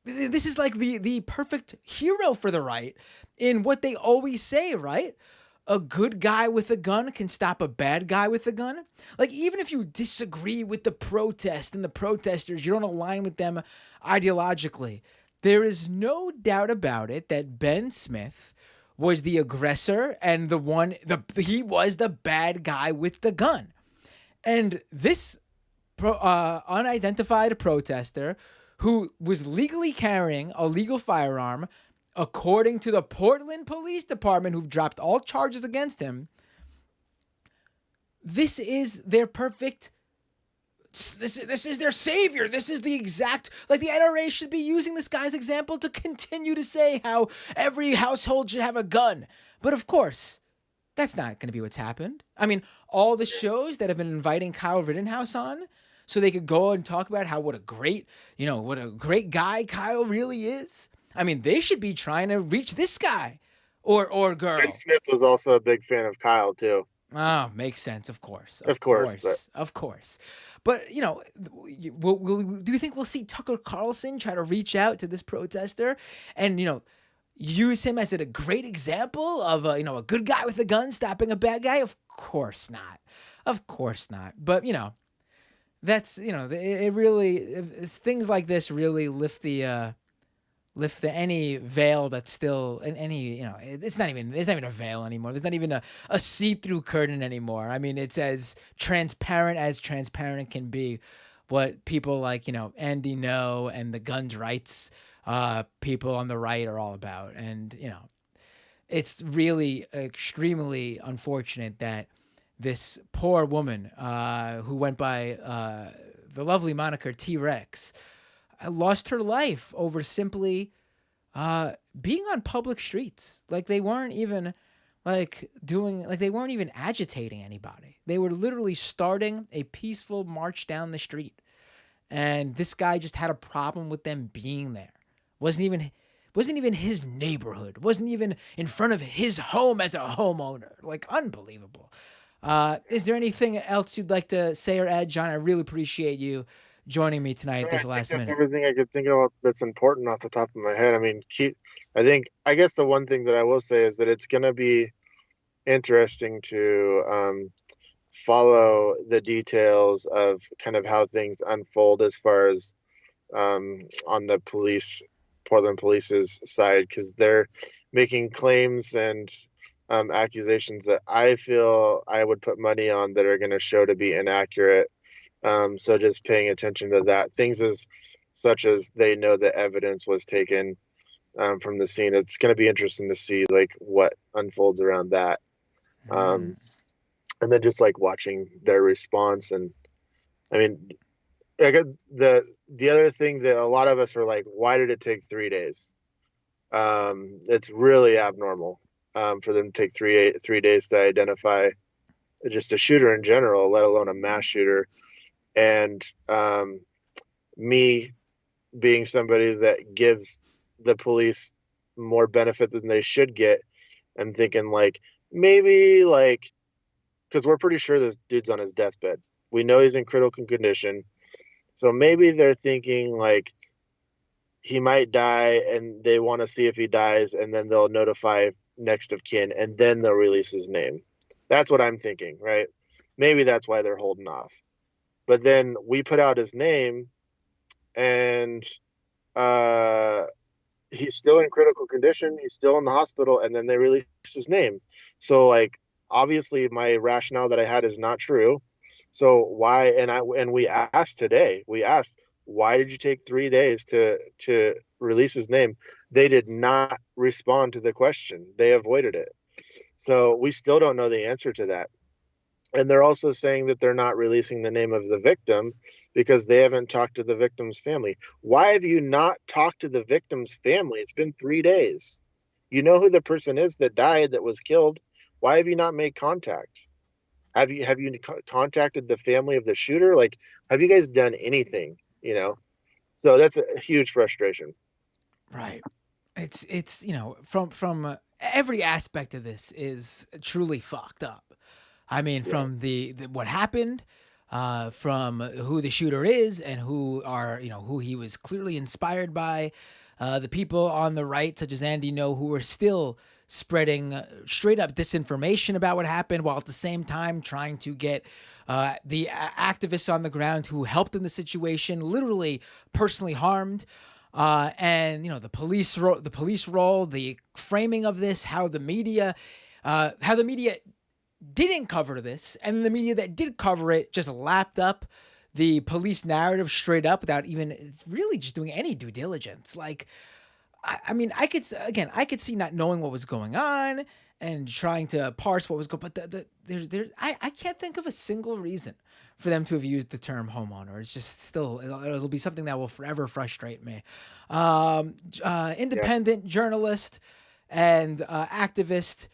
This is like the perfect hero for the right in what they always say, right? A good guy with a gun can stop a bad guy with a gun. Like, even if you disagree with the protest and the protesters, you don't align with them ideologically, there is no doubt about it that Ben Smith was the aggressor and he was the bad guy with the gun. And this unidentified protester who was legally carrying a legal firearm, according to the Portland Police Department, who've dropped all charges against him, this is their perfect. This is their savior. This is the exact, like, the NRA should be using this guy's example to continue to say how every household should have a gun. But of course, that's not going to be what's happened. I mean, all the shows that have been inviting Kyle Rittenhouse on so they could go and talk about what a great guy Kyle really is. I mean, they should be trying to reach this guy or girl. Ben Smith was also a big fan of Kyle too. Oh, makes sense. Of course. Of course. But do you think we'll see Tucker Carlson try to reach out to this protester and, use him as a great example of a good guy with a gun stopping a bad guy? Of course not. But, that's, it really, things like this really lift any veil that's still in any, it's not even a veil anymore. There's not even a see-through curtain anymore. I mean, it's as transparent can be what people like, Andy Ngo and the guns rights people on the right are all about. And, it's really extremely unfortunate that this poor woman who went by the lovely moniker T-Rex lost her life over simply being on public streets. Like, they weren't even they weren't even agitating anybody. They were literally starting a peaceful march down the street. And this guy just had a problem with them being there. Wasn't even his neighborhood. Wasn't even in front of his home as a homeowner. Like, unbelievable. Is there anything else you'd like to say or add, John? I really appreciate you joining me tonight this last minute. That's everything I could think about that's important off the top of my head. I mean, I guess the one thing that I will say is that it's going to be interesting to follow the details of kind of how things unfold as far as on the Portland Police's side, because they're making claims and accusations that I feel I would put money on that are going to show to be inaccurate. So just paying attention to that, things such as they know that evidence was taken from the scene. It's going to be interesting to see like what unfolds around that. And then just like watching their response. And I mean, the other thing that a lot of us are like, why did it take 3 days? It's really abnormal for them to take three days to identify just a shooter in general, let alone a mass shooter. And me being somebody that gives the police more benefit than they should get, I'm thinking like maybe like, because we're pretty sure this dude's on his deathbed. We know he's in critical condition. So maybe they're thinking like he might die and they want to see if he dies, and then they'll notify next of kin and then they'll release his name. That's what I'm thinking, right? Maybe that's why they're holding off. But then we put out his name and he's still in critical condition. He's still in the hospital, and then they release his name. So like, obviously my rationale that I had is not true. So why, and we asked today, why did you take 3 days to release his name? They did not respond to the question. They avoided it. So we still don't know the answer to that. And they're also saying that they're not releasing the name of the victim because they haven't talked to the victim's family. Why have you not talked to the victim's family? It's been 3 days. You know who the person is that died, that was killed. Why have you not made contact? Have you contacted the family of the shooter? Like, have you guys done anything? So that's a huge frustration. Right. It's from every aspect of this is truly fucked up. I mean, Yeah. from the what happened, from who the shooter is and who he was clearly inspired by, the people on the right, such as Andy Ngo, who are still spreading straight up disinformation about what happened, while at the same time trying to get the activists on the ground who helped in the situation literally personally harmed. And the police role, the framing of this, how the media didn't cover this, and the media that did cover it just lapped up the police narrative straight up without even really just doing any due diligence. Like, I mean, I could see not knowing what was going on and trying to parse what was going, but I can't think of a single reason for them to have used the term homeowner. It's just it'll be something that will forever frustrate me. Yeah. Independent journalist and activist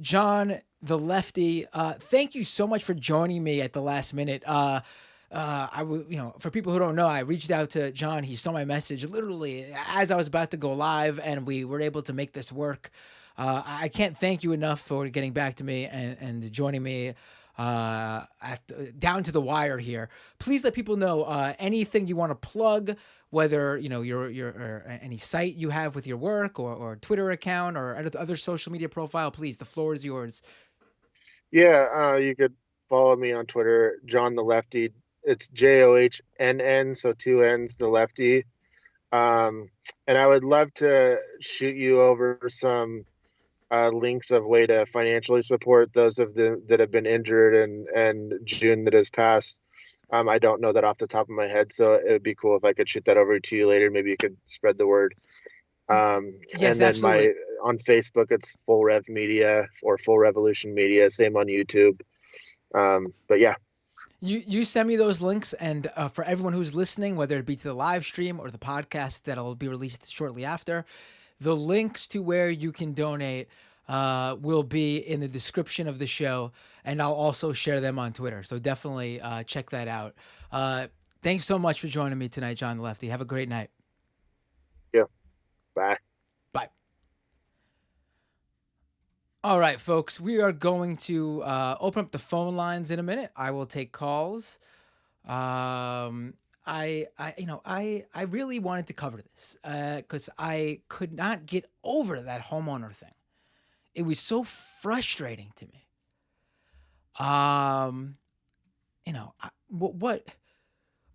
John the Lefty, thank you so much for joining me at the last minute. For people who don't know, I reached out to John. He saw my message literally as I was about to go live, and we were able to make this work. I can't thank you enough for getting back to me and joining me down to the wire here. Please let people know anything you want to plug, whether your any site you have with your work or Twitter account or other social media profile. Please, the floor is yours. Yeah, you could follow me on Twitter, John the Lefty. It's JOHNN, so two N's, the Lefty. And I would love to shoot you over some links of way to financially support those of them that have been injured and June that has passed. I don't know that off the top of my head, so it would be cool if I could shoot that over to you later. Maybe you could spread the word. Yes, And then absolutely. on Facebook, it's Full Rev Media or Full Revolution Media. Same on YouTube. But yeah, You send me those links, and for everyone who's listening, whether it be to the live stream or the podcast that'll be released shortly after, the links to where you can donate will be in the description of the show, and I'll also share them on Twitter. So definitely check that out. Thanks so much for joining me tonight, John the Lefty. Have a great night. yeah. Bye. Bye. All right, folks, we are going to open up the phone lines in a minute. I will take calls. I really wanted to cover this because I could not get over that homeowner thing. It was so frustrating to me.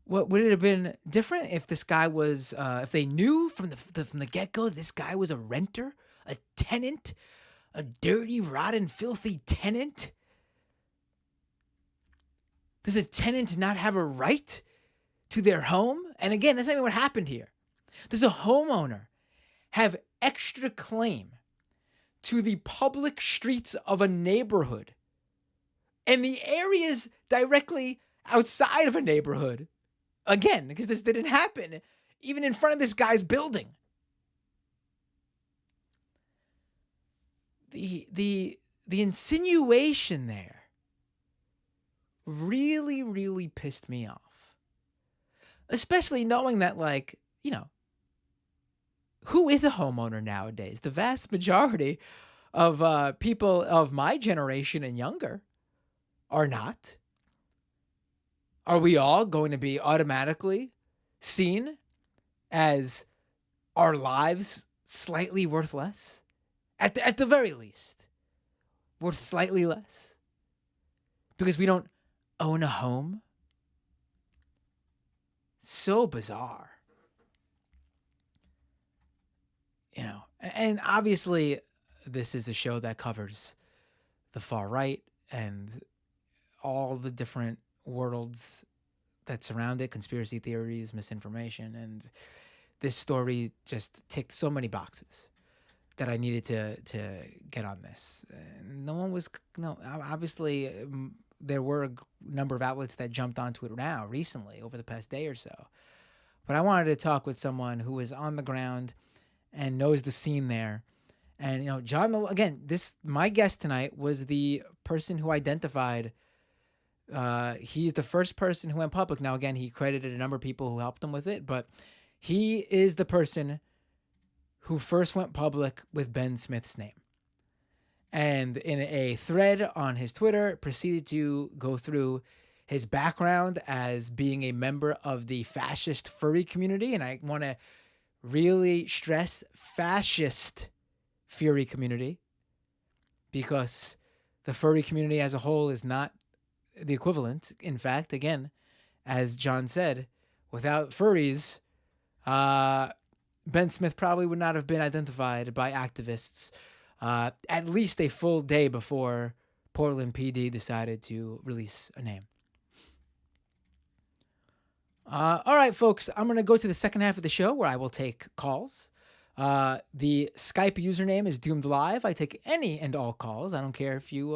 What would it have been different if this guy was if they knew from the get go this guy was a renter, a tenant, a dirty, rotten, filthy tenant? Does a tenant not have a right to their home? And again, that's not even what happened here. Does a homeowner have extra claim to the public streets of a neighborhood and the areas directly outside of a neighborhood? Again, because this didn't happen even in front of this guy's building. The insinuation there really, really pissed me off. Especially knowing that, who is a homeowner nowadays? The vast majority of people of my generation and younger are not. Are we all going to be automatically seen as our lives slightly worth less? At the very least, worth slightly less? Because we don't own a home? So bizarre. And obviously this is a show that covers the far right and all the different worlds that surround it, conspiracy theories, misinformation, and this story just ticked so many boxes that I needed to get on this. No one was, obviously, there were a number of outlets that jumped onto it now recently over the past day or so. But I wanted to talk with someone who is on the ground and knows the scene there. And, you know, John, again, my guest tonight was the person who identified. He's the first person who went public. Now, again, he credited a number of people who helped him with it, but he is the person who first went public with Ben Smith's name. And in a thread on his Twitter, proceeded to go through his background as being a member of the fascist furry community. And I want to really stress fascist furry community, because the furry community as a whole is not the equivalent. In fact, again, as John said, without furries, Ben Smith probably would not have been identified by activists at least a full day before Portland PD decided to release a name. All right, folks, I'm going to go to the second half of the show where I will take calls. The Skype username is Doomed Live. I take any and all calls. I don't care if you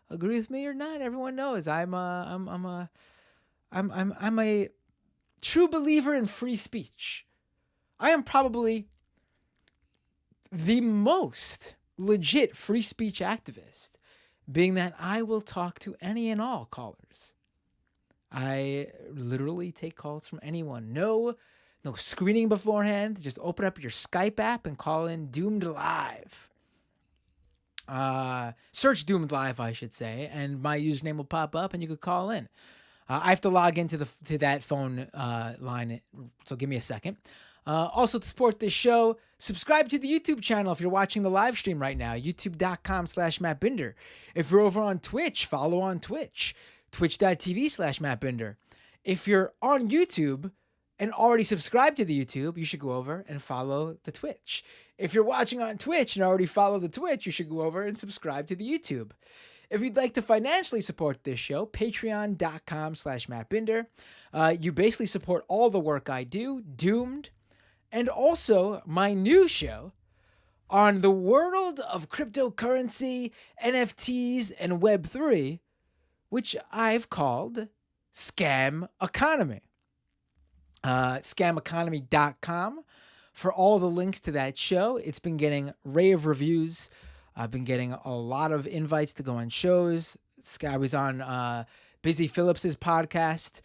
agree with me or not. Everyone knows I'm a true believer in free speech. I am probably the most legit free speech activist, being that I will talk to any and all callers. I literally take calls from anyone. No screening beforehand. Just open up your Skype app and call in Doomed Live. Search Doomed Live, I should say, and my username will pop up, and you could call in. I have to log into that phone line, so give me a second. Also, to support this show, subscribe to the YouTube channel if you're watching the live stream right now, youtube.com/MattBinder. If you're over on Twitch, follow on Twitch, twitch.tv/MattBinder. If you're on YouTube and already subscribed to the YouTube, you should go over and follow the Twitch. If you're watching on Twitch and already follow the Twitch, you should go over and subscribe to the YouTube. If you'd like to financially support this show, patreon.com/MattBinder. You basically support all the work I do, Doomed, and also my new show on the world of cryptocurrency, NFTs, and Web3, which I've called Scam Economy. Scameconomy.com for all the links to that show. It's been getting rave reviews. I've been getting a lot of invites to go on shows. I was on Busy Phillips's podcast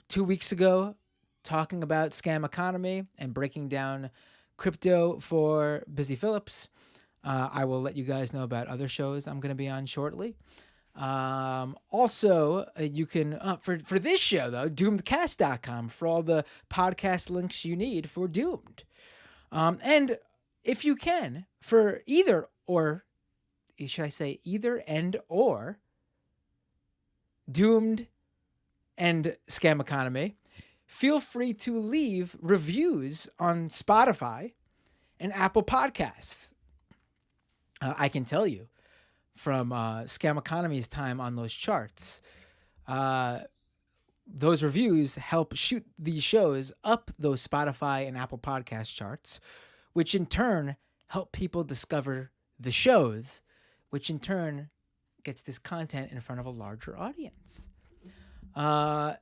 2 weeks ago, talking about Scam Economy and breaking down crypto for Busy Phillips. I will let you guys know about other shows I'm going to be on shortly. Also, you can, for this show though, doomedcast.com for all the podcast links you need for Doomed. And if you can, for either and or Doomed and Scam Economy, feel free to leave reviews on Spotify and Apple Podcasts. I can tell you from Scam Economy's time on those charts, those reviews help shoot these shows up those Spotify and Apple Podcast charts, which in turn help people discover the shows, which in turn gets this content in front of a larger audience.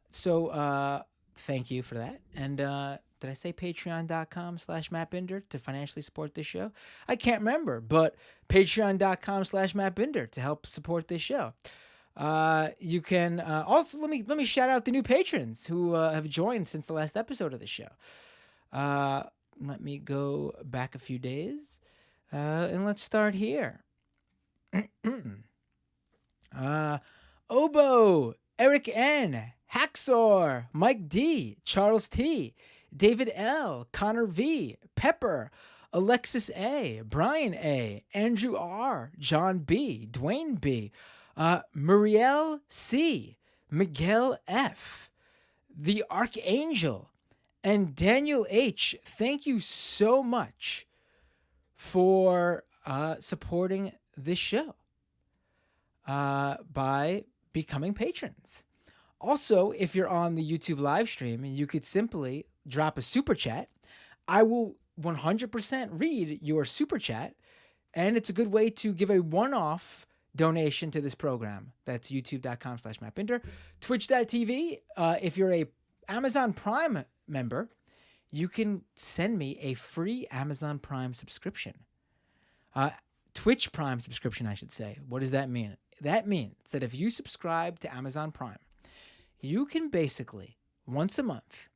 So thank you for that. And did I say patreon.com/MattBinder to financially support this show? I can't remember, but patreon.com/MattBinder to help support this show. You can also let me shout out the new patrons who have joined since the last episode of the show. Let me go back a few days, and let's start here. Obo, Eric N, Haxor, Mike D, Charles T, David L, Connor V, Pepper, Alexis A, Brian A, Andrew R, John B, Dwayne B, Muriel C, Miguel F, the Archangel, and Daniel H. Thank you so much for supporting this show by becoming patrons. Also, if you're on the YouTube live stream, you could simply drop a super chat. I will 100% read your super chat, and it's a good way to give a one-off donation to this program. That's youtube.com/mattbinder. Twitch.tv. If you're a Amazon Prime member, you can send me a free Amazon Prime subscription. Twitch Prime subscription, I should say. What does that mean? That means that if you subscribe to Amazon Prime, you can basically, once a month,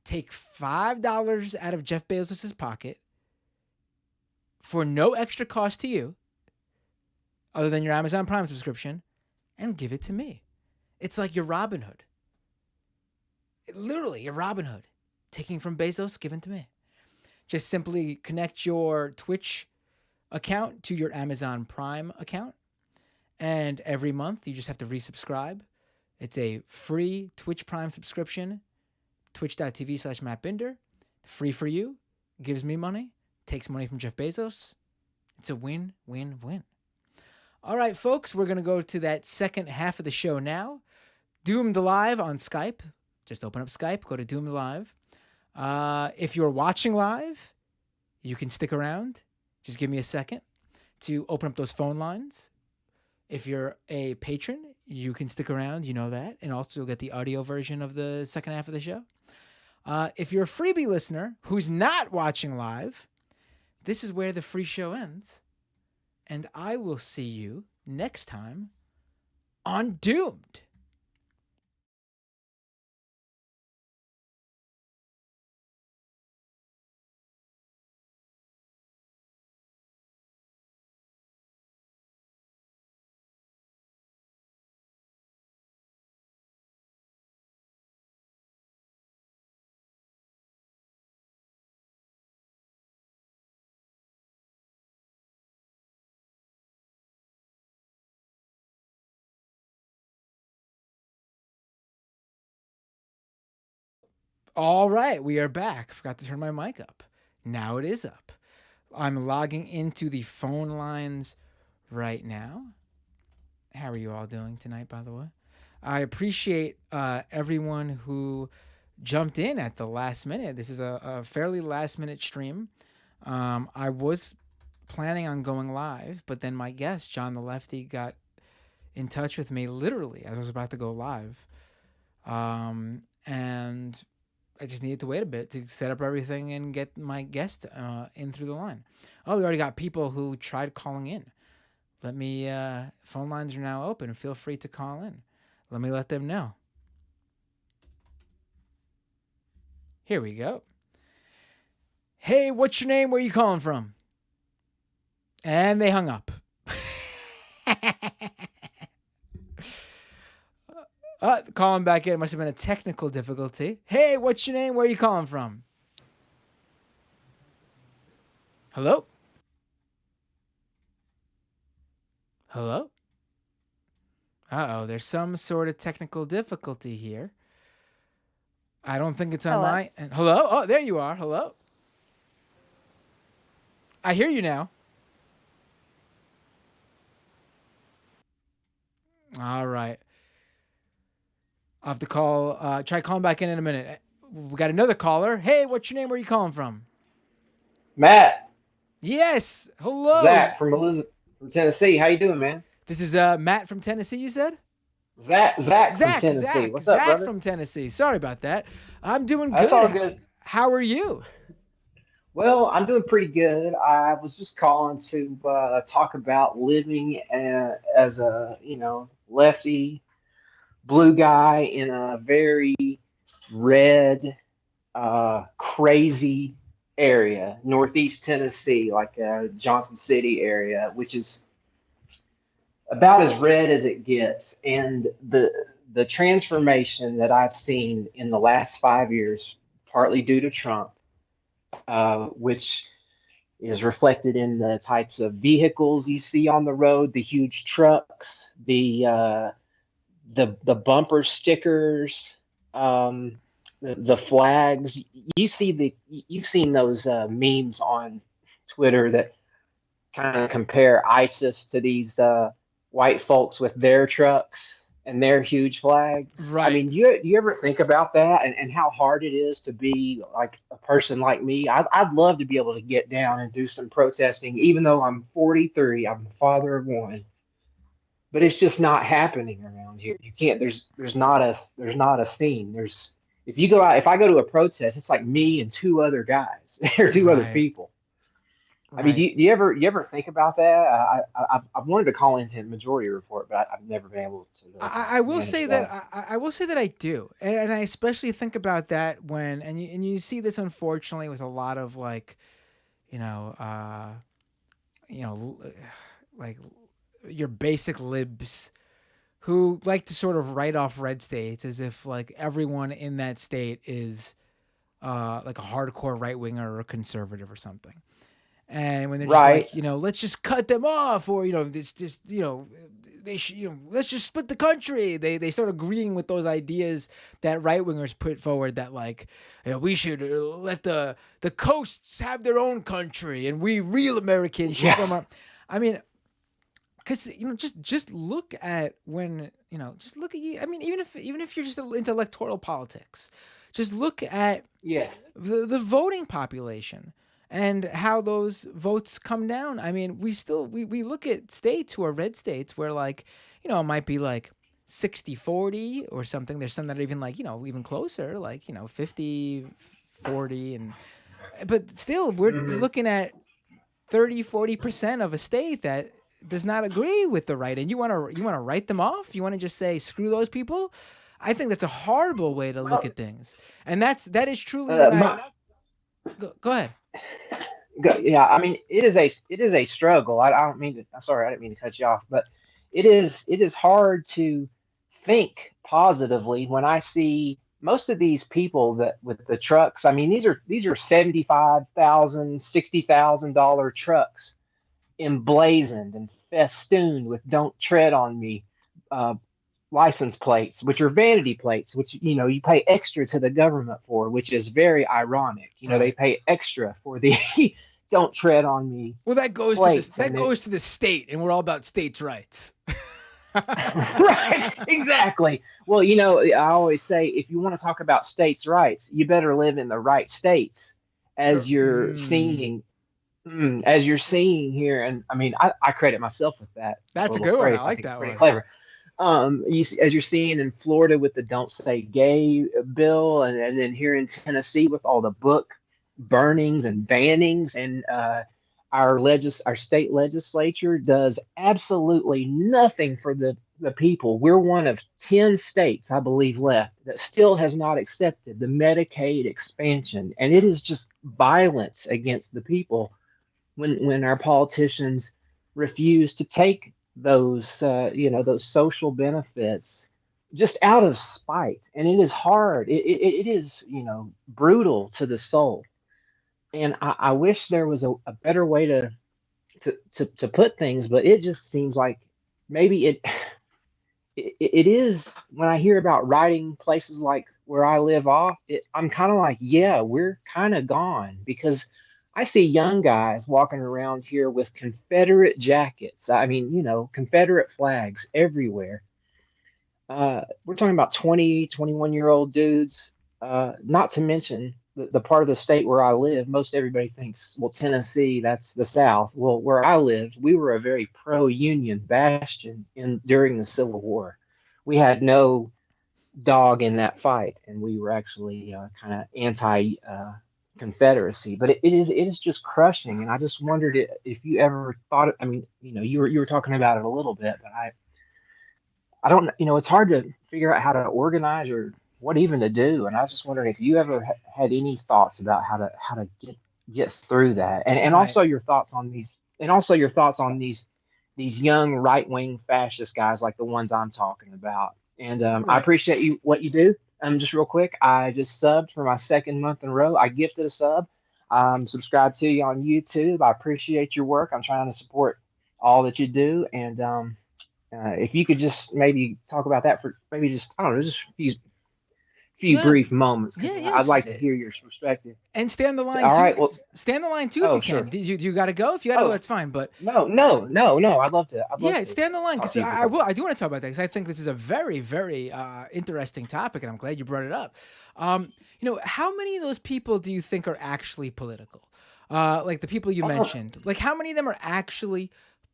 take $5 out of Jeff Bezos' pocket for no extra cost to you, other than your Amazon Prime subscription, and give it to me. It's like your Robin Hood. Literally, your Robin Hood. Taking from Bezos, giving to me. Just simply connect your Twitch account to your Amazon Prime account. And every month, you just have to resubscribe. It's a free Twitch Prime subscription. Twitch.tv/MattBinder. Free for you. Gives me money. Takes money from Jeff Bezos. It's a win, win, win. All right, folks, we're going to go to that second half of the show now. Doomed Live on Skype. Just open up Skype. Go to Doomed Live. If you're watching live, you can stick around. Just give me a second to open up those phone lines. If you're a patron, you can stick around. You know that. And also you'll get the audio version of the second half of the show. If you're a freebie listener who's not watching live, this is where the free show ends. And I will see you next time on Doomed. All right, we are back. Forgot to turn my mic up. Now it is up. I'm logging into the phone lines right now. How are you all doing tonight, by the way? I appreciate everyone who jumped in at the last minute. This is a fairly last minute stream. I was planning on going live, but then my guest, John the Lefty, got in touch with me literally as I was about to go live. And I just needed to wait a bit to set up everything and get my guest in through the line. Oh, we already got people who tried calling in. Let me, phone lines are now open. Feel free to call in. Let me let them know. Here we go. Hey, what's your name? Where you calling from? And they hung up. Calling back in. Must have been a technical difficulty. Hey, what's your name? Where are you calling from? Hello? Hello? Uh-oh, there's some sort of technical difficulty here. I don't think it's on my end. Hello? Oh, there you are. Hello? I hear you now. All right. I'll have to call, try calling back in a minute. We got another caller. Hey, what's your name? Where are you calling from? Matt. Yes. Hello. Zach from Tennessee. How you doing, man? This is Matt from Tennessee, you said? Zach from Tennessee. What's up, brother? Zach from Tennessee. Sorry about that. I'm doing good. That's all good. How are you? Well, I'm doing pretty good. I was just calling to talk about living as a, lefty blue guy in a very red, crazy area, Northeast Tennessee, like Johnson City area, which is about as red as it gets. And the transformation that I've seen in the last 5 years, partly due to Trump, which is reflected in the types of vehicles you see on the road, the huge trucks, the bumper stickers, the flags. You've seen those memes on Twitter that kind of compare ISIS to these white folks with their trucks and their huge flags. Right. I mean, do you ever think about that and how hard it is to be like a person like me? I'd love to be able to get down and do some protesting, even though I'm 43. I'm the father of one. but it's just not happening around here. You can't. There's not a scene. There's if you go out if I go to a protest, it's like me and two other guys or two other Right. people. I mean, do Right. you ever think about that? I've wanted to call into Majority Report, but I've never been able to really kind I of will manage say that that. I will say that I do, and I especially think about that when and you see this unfortunately with a lot of like you know you know like your basic libs who like to sort of write off red states as if like everyone in that state is like a hardcore right winger or a conservative or something. And when they're just Right. like, let's just cut them off, or this just they should, let's just split the country. They start agreeing with those ideas that right wingers put forward that like, we should let the coasts have their own country, and we real Americans should Yeah. form our. I mean, because just look at when just look at you. I mean, even if you're just into electoral politics, just look at Yes. the voting population and how those votes come down. I mean, we look at states who are red states where like, it might be like 60-40 or something. There's some that are even like, even closer, like, 50-40 and but still we're Hmm. looking at 30-40% of a state that does not agree with the right and you want to write them off? You want to just say screw those people? I think that's a horrible way to look Well, at things. And that is truly what I my, go ahead. yeah, I mean, it is a struggle. I don't mean to. I'm sorry, I didn't mean to cut you off, but it is hard to think positively when I see most of these people that with the trucks. I mean, these are $75,000, $60,000 trucks emblazoned and festooned with "Don't tread on me" uh, license plates, which are vanity plates, which you pay extra to the government for, which is very ironic. They Right. pay extra for the "Don't tread on me" Well, that goes to this. plates, That and it goes to the state, and we're all about states' rights. right, exactly. Well, I always say if you want to talk about states' rights, you better live in the right states, as you're Mm, seeing. As you're seeing here, and I mean, I credit myself with that that's a little good one. I phrase. I like think it's that pretty one. clever. As you're seeing in Florida with the "Don't Say Gay" bill, and then here in Tennessee with all the book burnings and bannings, and our state legislature does absolutely nothing for the people. We're one of 10 states, I believe, left that still has not accepted the Medicaid expansion, and it is just violence against the people when our politicians refuse to take those social benefits just out of spite. And it is hard. It is brutal to the soul. And I wish there was a better way to put things, but it just seems like maybe it is. When I hear about writing places like where I live off, I'm kind of like, yeah, we're kind of gone, because I see young guys walking around here with Confederate jackets. I mean, Confederate flags everywhere. We're talking about 20, 21-year-old dudes. Not to mention the part of the state where I live, most everybody thinks, well, Tennessee, that's the South. Well, where I lived, we were a very pro-Union bastion during the Civil War. We had no dog in that fight, and we were actually kind of anti Confederacy. But it is just crushing, and I just wondered if you ever thought. I mean, you were talking about it a little bit, but I don't. It's hard to figure out how to organize or what even to do, and I was just wondering if you ever had any thoughts about how to get through that, and Right. also your thoughts on these young right wing fascist guys like the ones I'm talking about. And I Right. appreciate what you do. Just real quick, I just subbed for my second month in a row. I gifted a sub. I'm subscribed to you on YouTube. I appreciate your work. I'm trying to support all that you do, and if you could just maybe talk about that for maybe just I don't know, just a few No, no. brief moments, because Yeah. I'd like Yes. to hear your perspective. And stay on the line All too. right. Well. Stay on the line too if Oh, you can. sure. Do you got to go? If you got to go, Oh, that's fine. But no, no, no, no. I'd love to. I'd love yeah, to stay on the line talk because to you for a I couple will. I minutes. do want to talk about that because I think this is a very, very interesting topic, and I'm glad you brought it up. How many of those people do you think are actually political? Like the people you Uh, mentioned, like how many of them are actually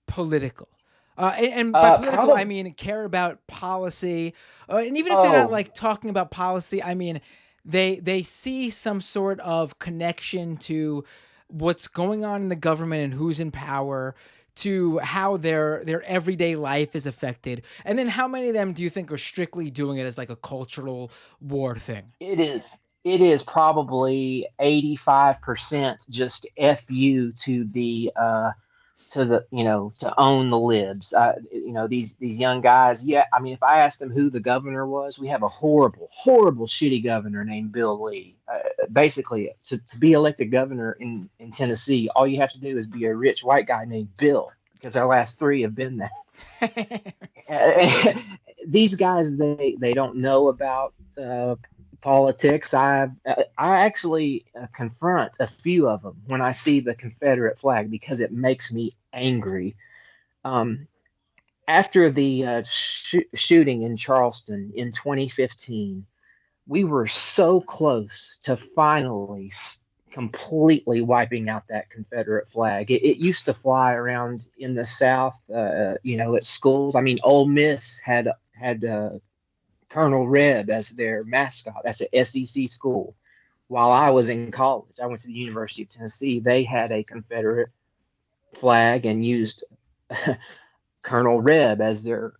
political? And by political, I Probably. mean care about policy, and even if they're not Oh, like talking about policy, I mean they see some sort of connection to what's going on in the government and who's in power, to how their everyday life is affected, and then how many of them do you think are strictly doing it as like a cultural war thing? it is. It is probably 85% just fu to the to own the libs. These young guys. Yeah, I mean, if I asked them who the governor was, we have a horrible, shitty governor named Bill Lee. Basically, to be elected governor in Tennessee, all you have to do is be a rich white guy named Bill, because our last three have been that. These guys, they don't know about politics. I actually confront a few of them when I see the Confederate flag, because it makes me angry. Um, After the shooting in Charleston in 2015, we were so close to finally completely wiping out that Confederate flag. It used to fly around in the South, at schools. I mean, Ole Miss had Colonel Reb as their mascot. That's an SEC school. While I was in college, I went to the University of Tennessee. They had a Confederate flag and used Colonel Reb as their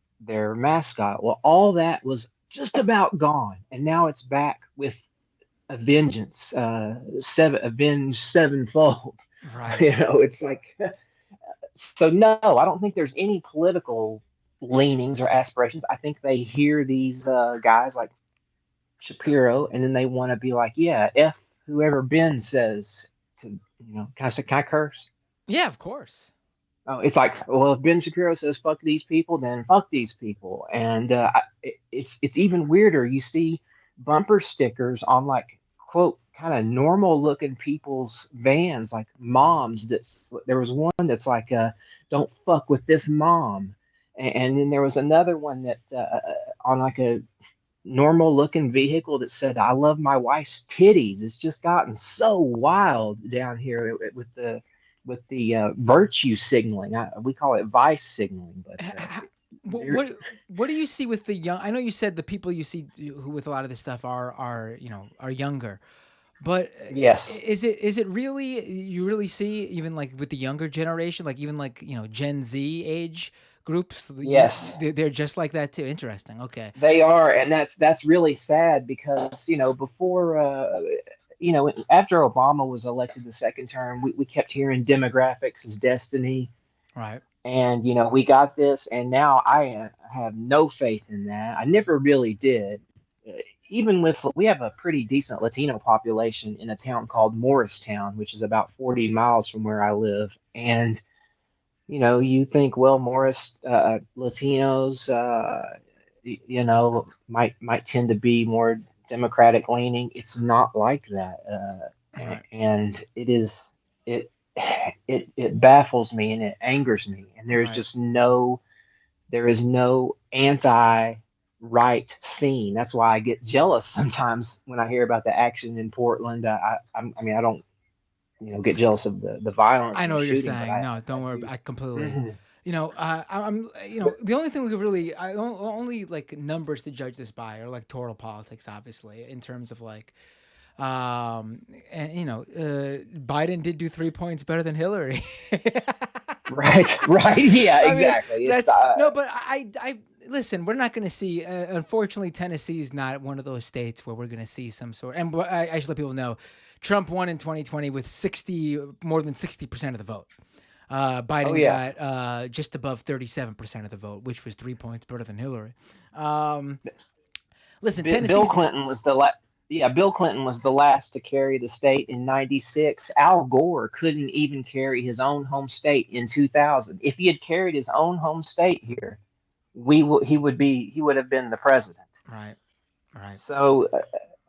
mascot. Well, all that was just about gone, and now it's back with a vengeance, avenge sevenfold. Right. It's like, so. No, I don't think there's any political leanings or aspirations. I think they hear these guys like Shapiro, and then they want to be like, yeah, f whoever Ben says to, can I curse? Yeah, of course. Oh, it's like, well, if Ben Shapiro says fuck these people, then fuck these people. And it's even weirder. You see bumper stickers on like quote kind of normal looking people's vans, like moms. There was one that's like, don't fuck with this mom. And then there was another one that on like a normal looking vehicle that said, I love my wife's titties. It's just gotten so wild down here with the virtue signaling. We call it vice signaling, but What do you see with the young? I know you said the people you see who with a lot of this stuff are younger, but yes, is it really, you really see even like with the younger generation, like even like Gen Z age groups, yes, they're just like that too. Interesting. Okay. they are, and that's really sad because before after Obama was elected the second term, we kept hearing demographics is destiny. Right. And we got this, and now I have no faith in that. I never really did. Uh, Even with we have a pretty decent Latino population in a town called Morristown, which is about 40 miles from where I live. And you think, well, Morris Latinos, might tend to be more Democratic leaning. It's not like that, Right. and it it baffles me and it angers me. And Right. there is no anti-right scene. That's why I get jealous sometimes when I hear about the action in Portland. I mean, I don't get jealous of the violence I and know the what you're shooting, but saying. I No, I don't worry. do. I completely. Mhm. I'm. The only thing we could really, only like numbers to judge this by are like total politics, obviously, in terms of like, and Biden did do 3 points better than Hillary. Right, right, yeah, I mean, exactly. It's that's no, but I listen. We're not going to see. Unfortunately, Tennessee is not one of those states where we're going to see some sort. And I should let people know, Trump won in 2020 with more than 60% of the vote. oh Biden yeah. got just above 37% of the vote, which was 3 points better than Hillary. Um, Listen, Bill Tennessee's Clinton was the last. Yeah, Bill Clinton was the last to carry the state in '96. Al Gore couldn't even carry his own home state in 2000. If he had carried his own home state here, he would have been the president. right, right. So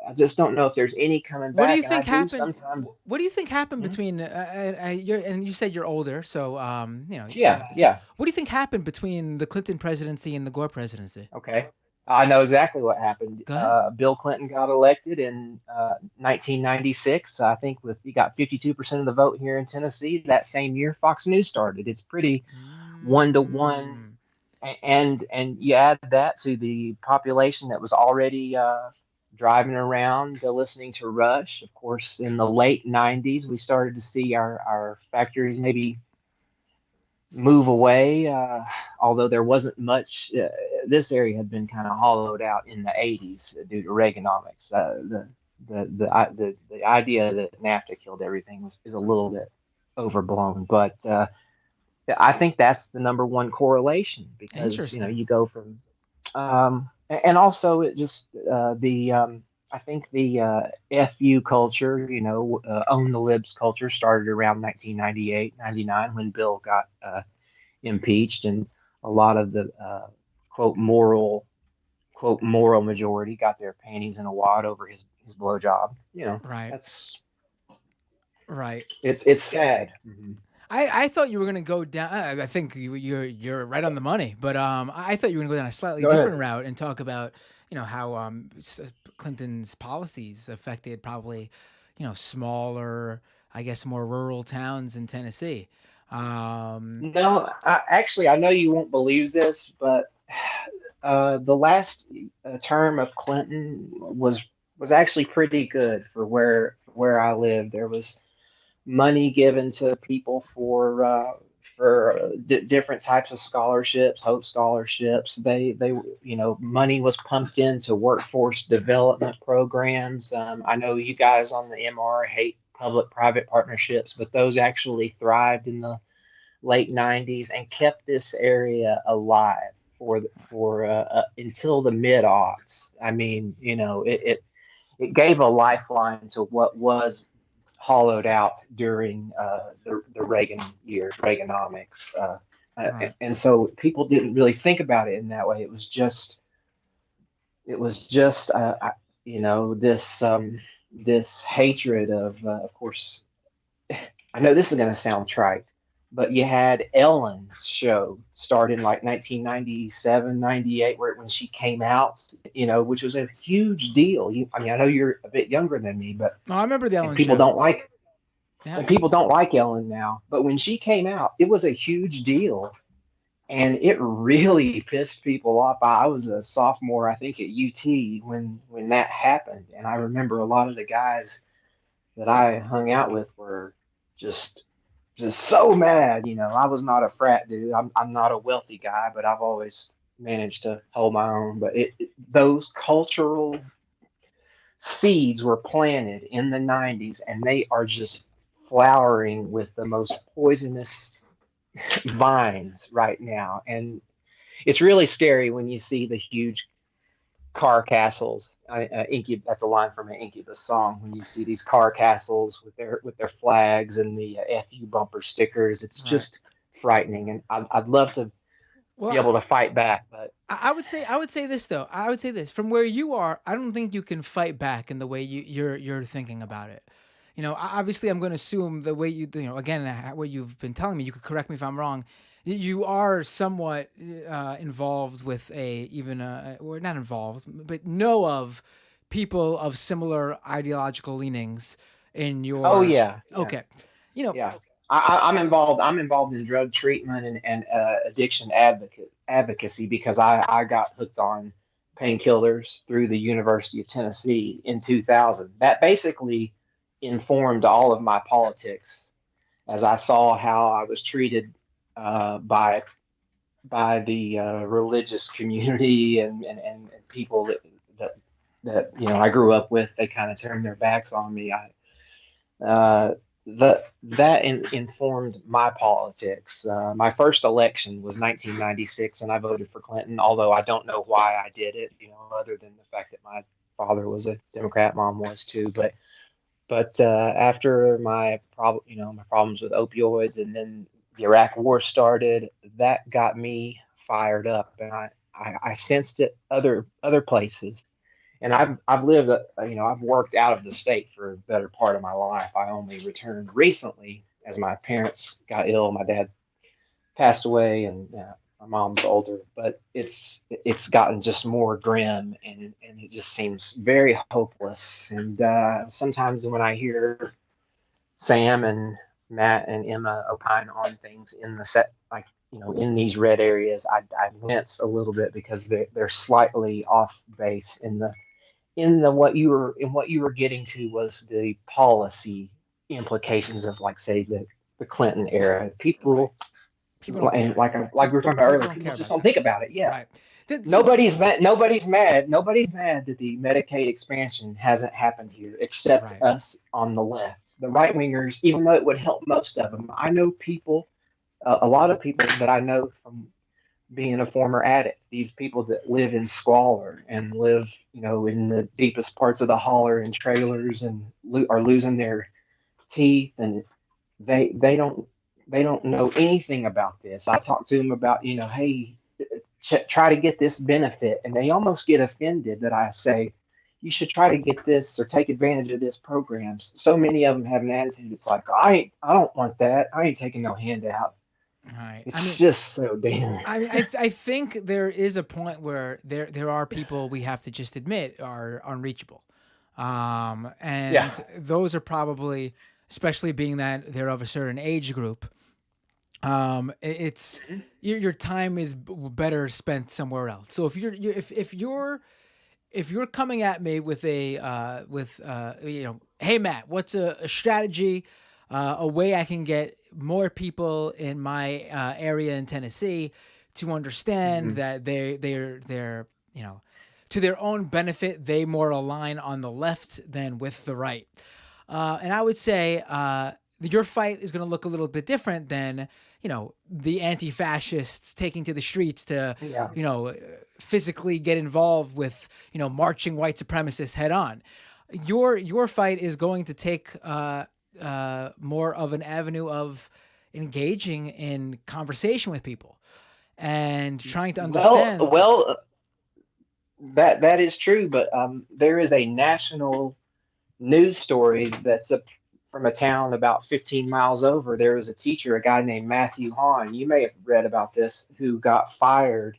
I just don't know if there's any coming What do you back, and I think do happened? sometimes. What do you think happened Mhm. between and you said you're older, so Yeah, so yeah. what do you think happened between the Clinton presidency and the Gore presidency? Okay. I know exactly what happened. Go ahead. Bill Clinton got elected in 1996. I think he got 52% of the vote here in Tennessee. That same year, Fox News started. It's pretty one to one. And you add that to the population that was already driving around listening to Rush. Of course, in the late 90s, we started to see our factories maybe move away, although there wasn't much. This area had been kind of hollowed out in the 80s due to Reaganomics. The idea that NAFTA killed everything is a little bit overblown, but I think that's the number one correlation because Interesting. you go from and also it just the I think the FU culture, own the libs culture started around 1998, 99 when Bill got impeached, and a lot of the quote moral majority got their panties in a wad over his blowjob. Right. That's Right. it's sad. I thought you were gonna go down. I think you're right on the money, but I thought you were gonna go down a slightly Go ahead. different route and talk about how Clinton's policies affected probably smaller, I guess, more rural towns in Tennessee. No, actually, I know you won't believe this, but the last term of Clinton was actually pretty good for where I live. There was money given to people for different types of scholarships, Hope scholarships. They money was pumped into workforce development programs. I know you guys on the MR hate public-private partnerships, but those actually thrived in the late 90s and kept this area alive for until the mid aughts. I mean, it gave a lifeline to what was hollowed out during the Reagan years, Reaganomics. Right. And so people didn't really think about it in that way. It was just this hatred of course. I know this is going to sound trite, but you had Ellen's show start in like 1997, 98, when she came out, which was a huge deal. I mean, I know you're a bit younger than me, but No, I remember the and Ellen people show. don't like Yeah. and people don't like Ellen now. But when she came out, it was a huge deal, and it really pissed people off. I was a sophomore, I think, at UT when that happened, and I remember a lot of the guys that I hung out with were just just so mad. I was not a frat dude. I'm not a wealthy guy, but I've always managed to hold my own. But those cultural seeds were planted in the 90s, and they are just flowering with the most poisonous vines right now. And it's really scary when you see the huge car castles. That's a line from an Incubus song. When you see these car castles with their flags and the FU bumper stickers, it's Right. just frightening. And I'd love to Well, be able to fight back, but I would say this though. I would say this from where you are. I don't think you can fight back in the way you're thinking about it. Obviously, I'm going to assume the way again, what you've been telling me. You could correct me if I'm wrong. You are somewhat involved with or not involved, but know of people of similar ideological leanings in oh your. yeah, yeah, Okay, you know, yeah. I'm involved. I'm involved in drug treatment and addiction advocacy because I got hooked on painkillers through the University of Tennessee in 2000. That basically informed all of my politics as I saw how I was treated by the religious community and people that I grew up with. They kind of turned their backs on me. Uh, informed my politics. My first election was 1996, and I voted for Clinton. Although I don't know why I did it, other than the fact that my father was a Democrat, mom was too. But after my problems with opioids, and then the Iraq War started, that got me fired up, and I sensed it other places. And I've lived, I've worked out of the state for a better part of my life. I only returned recently as my parents got ill. My dad passed away, and my mom's older. But it's gotten just more grim, and it just seems very hopeless. And sometimes when I hear Sam and Matt and Emma opine on things in the set, like in these red areas, I wince a little bit because they're slightly off base in what you were getting to was the policy implications of, like, say, the Clinton era. Right. People, People don't and care. like we were talking about People earlier, don't people care just about don't that. think about it. Yeah. Right. So Nobody's mad. Nobody's mad that the Medicaid expansion hasn't happened here, except right. us on the left. The right wingers, even though it would help most of them. I know people, a lot of people that I know from being a former addict. These people that live in squalor and live, in the deepest parts of the holler in trailers and are losing their teeth, and they don't know anything about this. I talk to them about, hey, try to get this benefit, and they almost get offended that I say you should try to get this or take advantage of this program. So many of them have an attitude. It's like, I don't want that. I ain't taking no handout. Right. It's just so damn. I think there is a point where there are people we have to just admit are unreachable, Yeah. and those are probably, especially being that they're of a certain age group. It's your time is better spent somewhere else. So if you're coming at me with hey Matt, what's a strategy, a way I can get more people in my area in Tennessee to understand Mhm. that they're to their own benefit, they more align on the left than with the right. And I would say your fight is going to look a little bit different than the anti-fascists taking to the streets to Yeah. physically get involved with marching white supremacists head on. Your fight is going to take more of an avenue of engaging in conversation with people and trying to Well, understand. well, that is true, but there is a national news story from a town about 15 miles over. There was a teacher, a guy named Matthew Hahn. You may have read about this, who got fired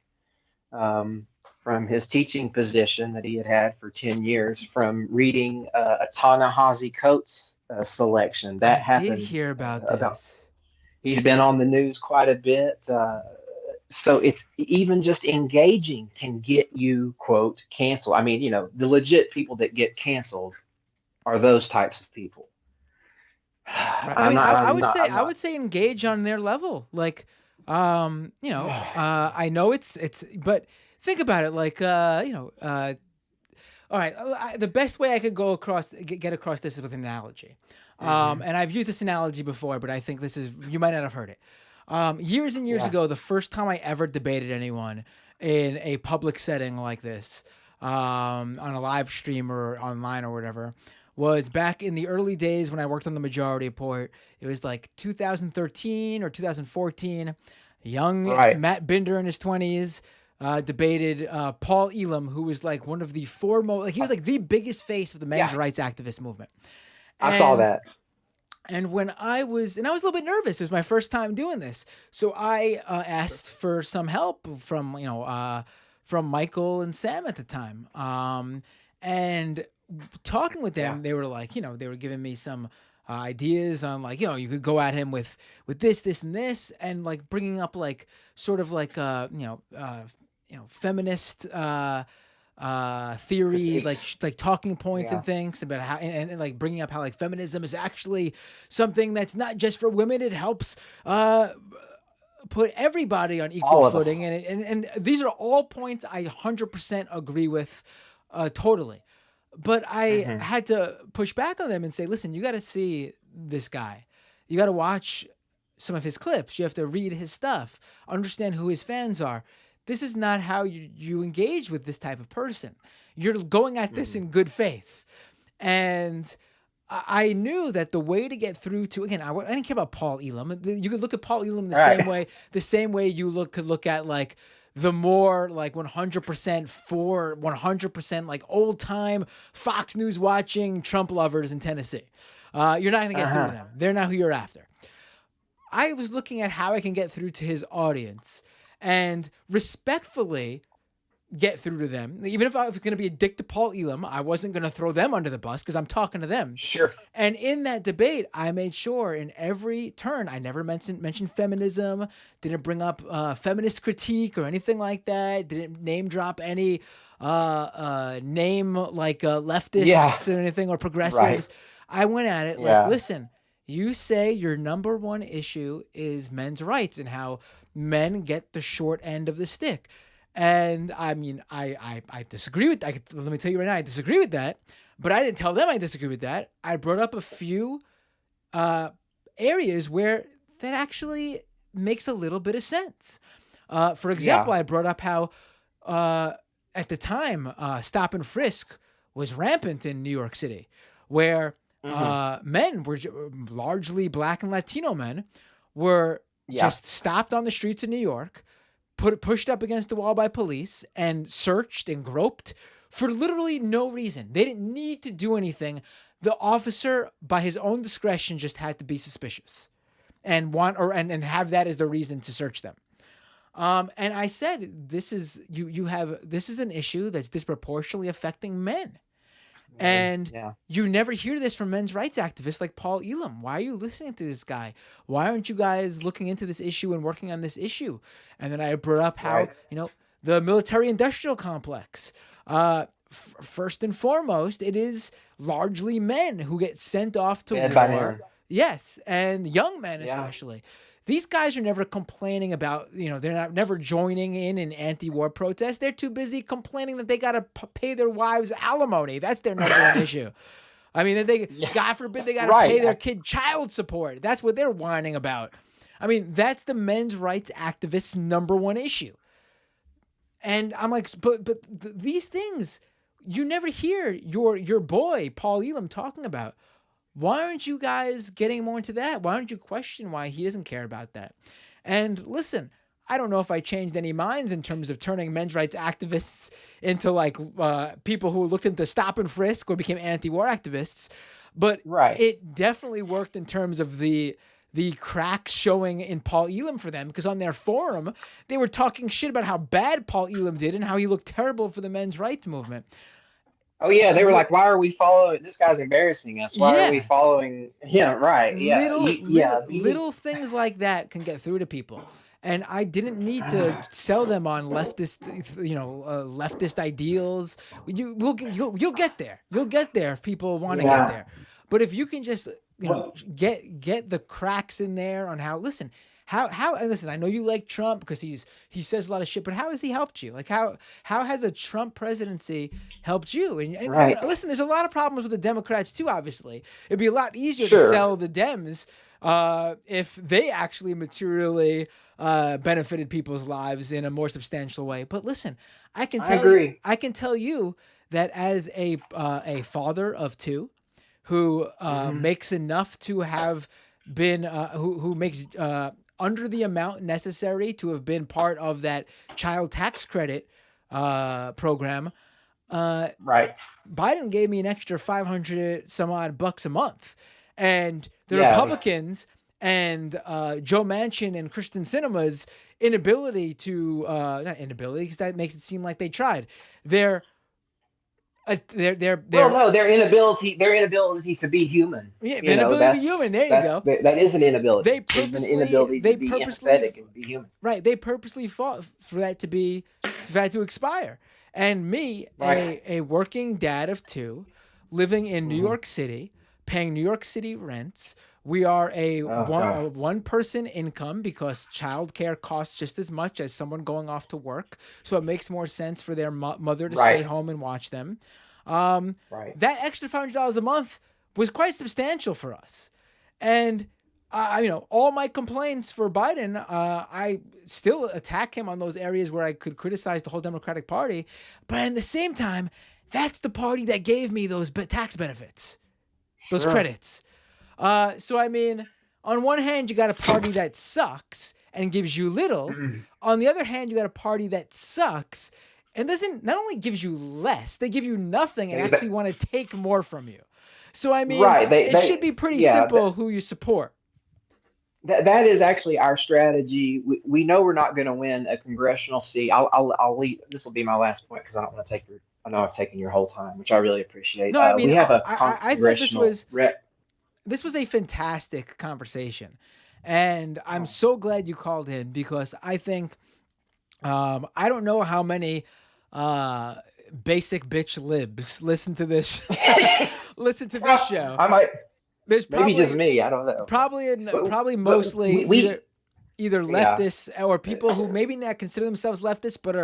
um, from his teaching position that he had for 10 years from reading a Ta-Nehisi Coates selection. That I did happened hear about about. this. He's been on the news quite a bit. So it's even just engaging can get you, quote, canceled. I mean, the legit people that get canceled are those types of people. Right. I mean, I'm I not. would say engage on their level. Like, I know but think about it. Like, all right. The best way I could get across this is with an analogy. Mhm. And I've used this analogy before, but I think you might not have heard it. Years and years Yeah. ago, the first time I ever debated anyone in a public setting like this, on a live stream or online or whatever, was back in the early days when I worked on the Majority Report. It was like 2013 or 2014. Young Right. Matt Binder in his 20s debated Paul Elam, who was like one of the foremost, like he was like the biggest face of the men's Yeah. rights activist movement. I saw And that. when I was a little bit nervous. It was my first time doing this, so I asked for some help from Michael and Sam at the time. And talking with them, Yeah. they were like, they were giving me some ideas on, like, you could go at him with this, and this, and like bringing up like sort of like feminist theory, like Critiques. talking points Yeah. and things about how, and like bringing up how like feminism is actually something that's not just for women. It helps put everybody on equal All of us. footing, and these are all points I 100% agree with, totally. But I Hmm. had to push back on them and say, listen, you got to see this guy. You got to watch some of his clips. You have to read his stuff, understand who his fans are. This is not how you engage with this type of person. You're going at this Hmm. in good faith. And I knew that the way to get through to, again, I didn't care about Paul Elam. You could look at Paul Elam Right. the same way could look at like the more like 100% like old time Fox News watching Trump lovers in Tennessee. You're not going to get through to Uh-huh. them. They're not who you're after. I was looking at how I can get through to his audience and respectfully get through to them. Even if I was going to be a dick to Paul Elam, I wasn't going to throw them under the bus because I'm talking to them. Sure. And in that debate, I made sure in every turn, I never mentioned feminism, didn't bring up feminist critique or anything like that, didn't name drop any name like leftists or anything or progressives. Right. I went at it like, listen, you say your number one issue is men's rights and how men get the short end of the stick. And I mean, I disagree with that. Let me tell you right now, I disagree with that. But I didn't tell them I disagree with that. I brought up a few areas where that actually makes a little bit of sense. For example, I brought up how at the time, stop and frisk was rampant in New York City, where men were largely Black and Latino men were just stopped on the streets of New York, pushed up against the wall by police and searched and groped for literally no reason. They didn't need to do anything. The officer, by his own discretion, just had to be suspicious and and have that as the reason to search them. And I said, this is an issue that's disproportionately affecting men. And you never hear this from men's rights activists like Paul Elam. Why are you listening to this guy? Why aren't you guys looking into this issue and working on this issue? And then I brought up how, the military-industrial complex, first and foremost, it is largely men who get sent off to war. Yes, and young men especially. These guys are never complaining about, they're never joining in anti-war protests. They're too busy complaining that they got to pay their wives alimony. That's their number one issue. I mean, God forbid they got to pay their kid child support. That's what they're whining about. I mean, that's the men's rights activists' number one issue. And I'm like, but these things, you never hear your boy, Paul Elam, talking about. Why aren't you guys getting more into that? Why don't you question why he doesn't care about that? And listen, I don't know if I changed any minds in terms of turning men's rights activists into like people who looked into stop and frisk or became anti-war activists, but it definitely worked in terms of the cracks showing in Paul Elam for them, because on their forum, they were talking shit about how bad Paul Elam did and how he looked terrible for the men's rights movement. Oh yeah, they were like, "Why are we following? This guy's embarrassing us. Why are we following?" Yeah, right. Yeah, little things like that can get through to people, and I didn't need to sell them on leftist, leftist ideals. You'll get there. You'll get there if people want to get there. But if you can just get the cracks in there on how and listen, I know you like Trump because he says a lot of shit, but how has he helped you? Like how has a Trump presidency helped you? And listen, there's a lot of problems with the Democrats too, obviously. It'd be a lot easier to sell the Dems if they actually materially benefited people's lives in a more substantial way. But listen, I can tell you that as a father of two who makes enough to have been who makes under the amount necessary to have been part of that child tax credit program. Biden gave me an extra 500 some odd bucks a month, and the Republicans and Joe Manchin and Kristen Sinema's inability to not inability, because that makes it seem like they tried. Their inability to be human. Yeah, inability to be human. There you go. That is an inability. They purposely be empathetic and be human. Right. They purposely fought for that to expire. And me, a working dad of two, living in New York City, paying New York City rents. We are a one-person income because childcare costs just as much as someone going off to work. So it makes more sense for their mother to stay home and watch them. That extra $500 a month was quite substantial for us. And, all my complaints for Biden, I still attack him on those areas where I could criticize the whole Democratic Party. But at the same time, that's the party that gave me those tax benefits, those credits. So, I mean, on one hand, you got a party that sucks and gives you little. On the other hand, you got a party that sucks and not only gives you less, they give you nothing and actually want to take more from you. So, I mean, it should be pretty simple who you support. That is actually our strategy. We know we're not going to win a congressional seat. I'll leave. This will be my last point because I don't want to take your. I know I've taken your whole time, which I really appreciate. No, I mean, We have a I thought congressional rep. this was a fantastic conversation, and I'm Oh. so glad you called in because I think I don't know how many uh, basic bitch libs listen to this show. I might, There's maybe just probably me. I don't know. probably But mostly either yeah. leftists or people who maybe not consider themselves leftists, but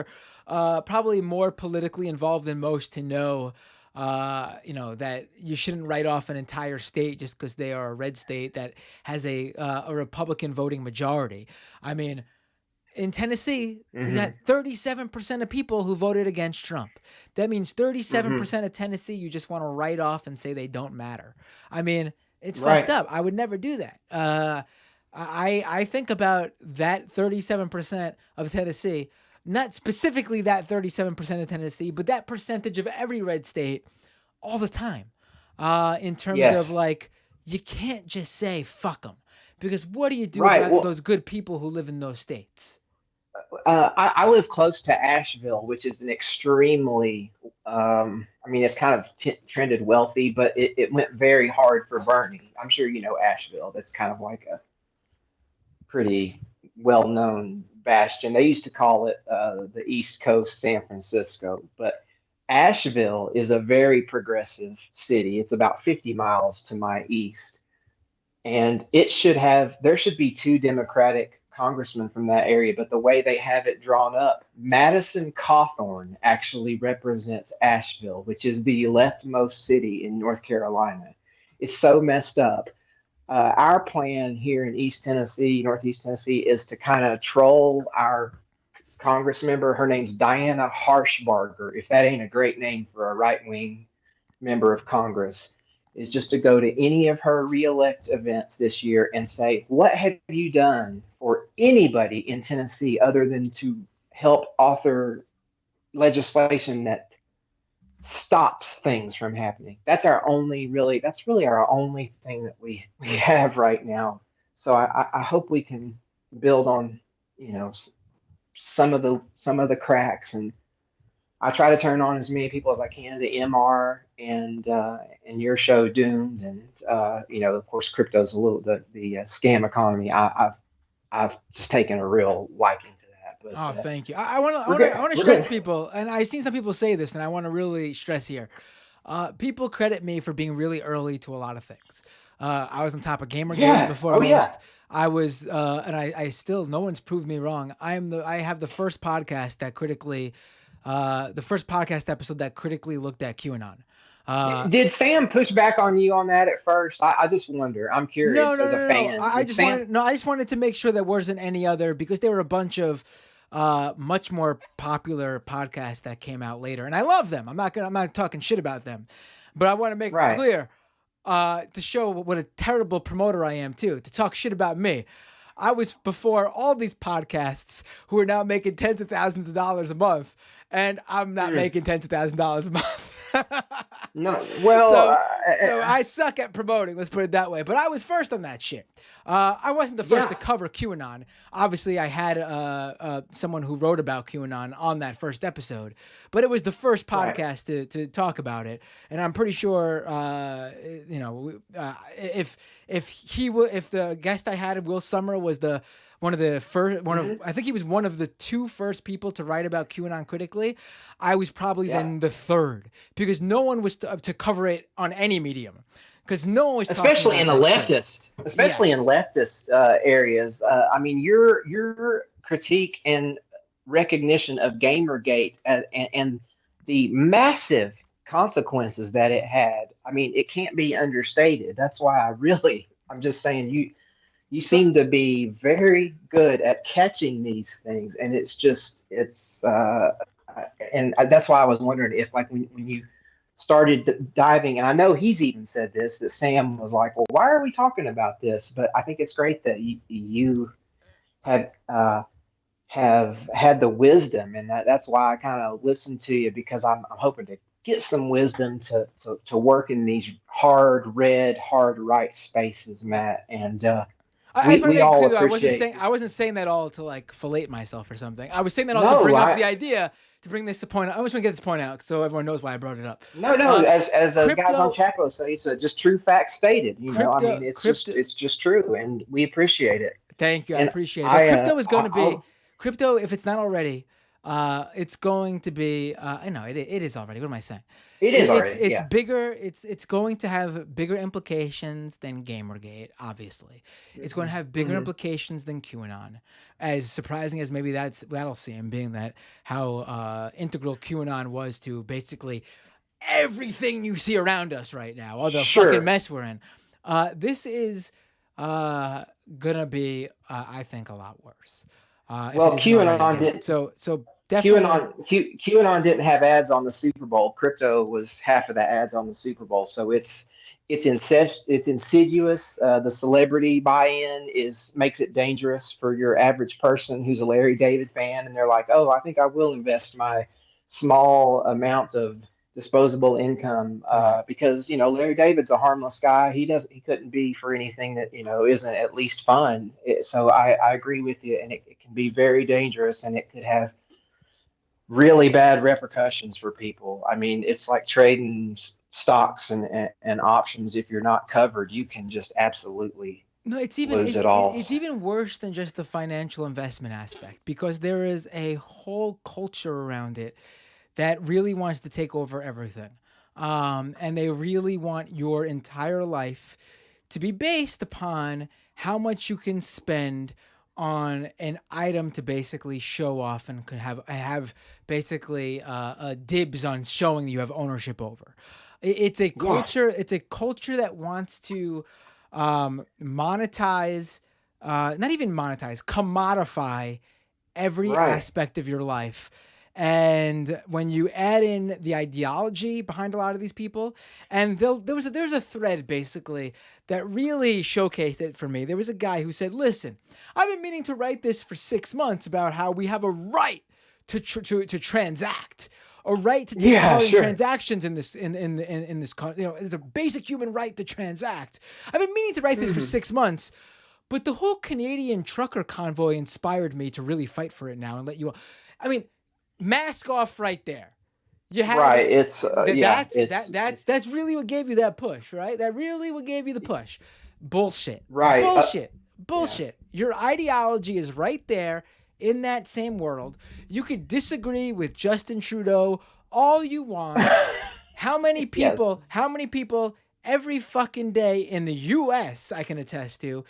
are probably more politically involved than most to know, that you shouldn't write off an entire state just because they are a red state that has a Republican voting majority. I mean, in Tennessee, you Hmm. got 37% of people who voted against Trump. That means Hmm. 37% of Tennessee you just want to write off and say they don't matter. I mean, it's fucked Right. up. I would never do that. I think about that 37% of Tennessee, not specifically that 37% of Tennessee, but that percentage of every red state all the time. In terms of Yes. like, you can't just say fuck them because what do you do Right. about Well, those good people who live in those states? I live close to Asheville, which is an extremely, I mean, it's kind of trended wealthy, but it went very hard for Bernie. I'm sure you know Asheville. That's kind of like a pretty well-known bastion. They used to call it the East Coast San Francisco, but Asheville is a very progressive city. It's about 50 miles to my east, and there should be two Democratic congressmen from that area, but the way they have it drawn up, Madison Cawthorn actually represents Asheville, which is the leftmost city in North Carolina. It's so messed up. Our plan here in East Tennessee, Northeast Tennessee, is to kind of troll our Congress member. Her name's Diana Harshbarger. If that ain't a great name for a right wing member of Congress, is just to go to any of her reelect events this year and say, what have you done for anybody in Tennessee other than to help author legislation that stops things from happening? That's really our only thing that we have right now. So I hope we can build on, you know, some of the cracks, and I try to turn on as many people as I can to MR and your show Doomed, and of course crypto's a little the scam economy. I've just taken a real liking to that, Oh, but thank you. I want to. I we're want to. good. I want to We're stress good. to people, and I've seen some people say this, and I want to really stress here. People credit me for being really early to a lot of things. I was on top of GamerGate Yeah. before Oh yeah. most. I was, and I still, no one's proved me wrong. I have the first podcast that critically, the first podcast episode that critically looked at QAnon. Uh, Did Sam push back on you on that at first? I just wonder. I'm no, curious no, as a no, no. fan. Did Sam? I just wanted to make sure there wasn't any other because there were a bunch of much more popular podcasts that came out later, and I love them. I'm not talking shit about them, but I want to make it Right. clear to show what a terrible promoter I am too. To talk shit about me. I was before all these podcasts who are now making tens of thousands of dollars a month, and I'm not Hmm. making tens of thousands of dollars a month. No. Well. So I suck at promoting. Let's put it that way. But I was first on that shit. I wasn't the first to Yeah. cover QAnon. Obviously, I had someone who wrote about QAnon on that first episode, but it was the first Right. podcast to talk about it. And I'm pretty sure, if the guest I had, Will Summer, was the one of the first Hmm. I think he was one of the two first people to write about QAnon critically. I was probably Yeah. then the third because no one was to cover it on any medium because no one was talking Especially about in the that shit. especially in Yes. leftist areas. I mean, your critique and recognition of Gamergate and the massive consequences that it had. I mean, it can't be understated. That's why I'm just saying you So seem to be very good at catching these things, and and that's why I was wondering if, like, when you started diving, and I know he's even said this, that Sam was like, well, why are we talking about this? But I think it's great that you have have had the wisdom, and that's why I kind of listened to you, because I'm hoping to get some wisdom to work in these hard red, hard right spaces, Matt. And I just want to We make it all clear though, appreciate. I wasn't saying that all to like fillet myself or something. I was saying that all to No, bring up I the idea, to bring this to point out. I just want to get this point out so everyone knows why I brought it up. no. Uh, As guys on crypto, Chapo say, it's just true facts stated. I mean, crypto. it's just true, and we appreciate it. Thank you. I And appreciate it. But I, crypto is going to be I'll, crypto if it's not already. It's going to be. I know it is already. What am I saying? it is already, It's yeah. bigger. It's going to have bigger implications than Gamergate. Obviously, it's going to have bigger Hmm. implications than QAnon. As surprising as maybe that'll seem, being that how integral QAnon was to basically everything you see around us right now, all the fucking Sure. mess we're in. This is gonna be, I think, a lot worse if it Well, isn't already. QAnon Again, didn't. so definitely. QAnon didn't have ads on the Super Bowl. Crypto was half of the ads on the Super Bowl, so it's insidious. The celebrity buy-in is makes it dangerous for your average person who's a Larry David fan, and they're like, "Oh, I think I will invest my small amount of disposable income Right. because Larry David's a harmless guy. He couldn't be for anything that isn't at least fun." So I agree with you, and it can be very dangerous, and it could have really bad repercussions for people. I mean, it's like trading stocks and options. If you're not covered, you can just absolutely No, lose it all. it's even worse than just the financial investment aspect, because there is a whole culture around it that really wants to take over everything. And they really want your entire life to be based upon how much you can spend on an item to basically show off and could have basically dibs on showing that you have ownership over. It's a Yeah, culture. It's a culture that wants to monetize, not even monetize, commodify every right. aspect of your life. And when you add in the ideology behind a lot of these people, and there's a thread basically that really showcased it for me. There was a guy who said, "Listen, I've been meaning to write this for 6 months about how we have a right to transact, a right to take Yeah, part in sure. transactions in this in this it's a basic human right to transact. I've been meaning to write this for Hmm. 6 months." But the whole Canadian trucker convoy inspired me to really fight for it now and let you. I mean, mask off right there. You had Right. It's that's really what gave you that push, right? That really what gave you the push. Bullshit. right. Bullshit. Yes. Bullshit. Your ideology is right there in that same world. You could disagree with Justin Trudeau all you want. Yes. How many people every fucking day in the US I can attest to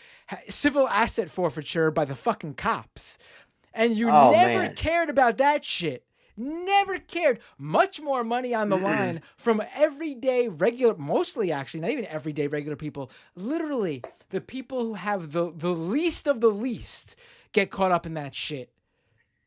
civil asset forfeiture by the fucking cops. And you Oh never man. cared about that shit. Never cared. Much more money on the Mm-mm. line from everyday regular, mostly actually, not even everyday regular people. Literally, the people who have the least of the least get caught up in that shit.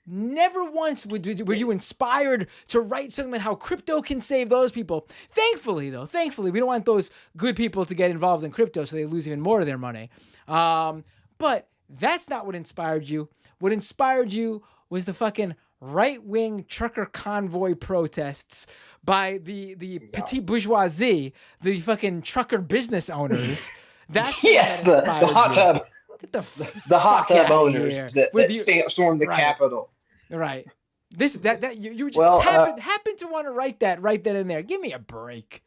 Never once were you inspired to write something about how crypto can save those people. Thankfully, though, we don't want those good people to get involved in crypto so they lose even more of their money. But that's not what inspired you. What inspired you was the fucking right-wing trucker convoy protests by the Yeah. petite bourgeoisie, the fucking trucker business owners. That's the one Yes. that The inspired hot you. tub Get the the hot fuck tub out of owners here that with you. stormed the Right. Capitol. Right. This that you just Well, happen to want to write that in there. Give me a break.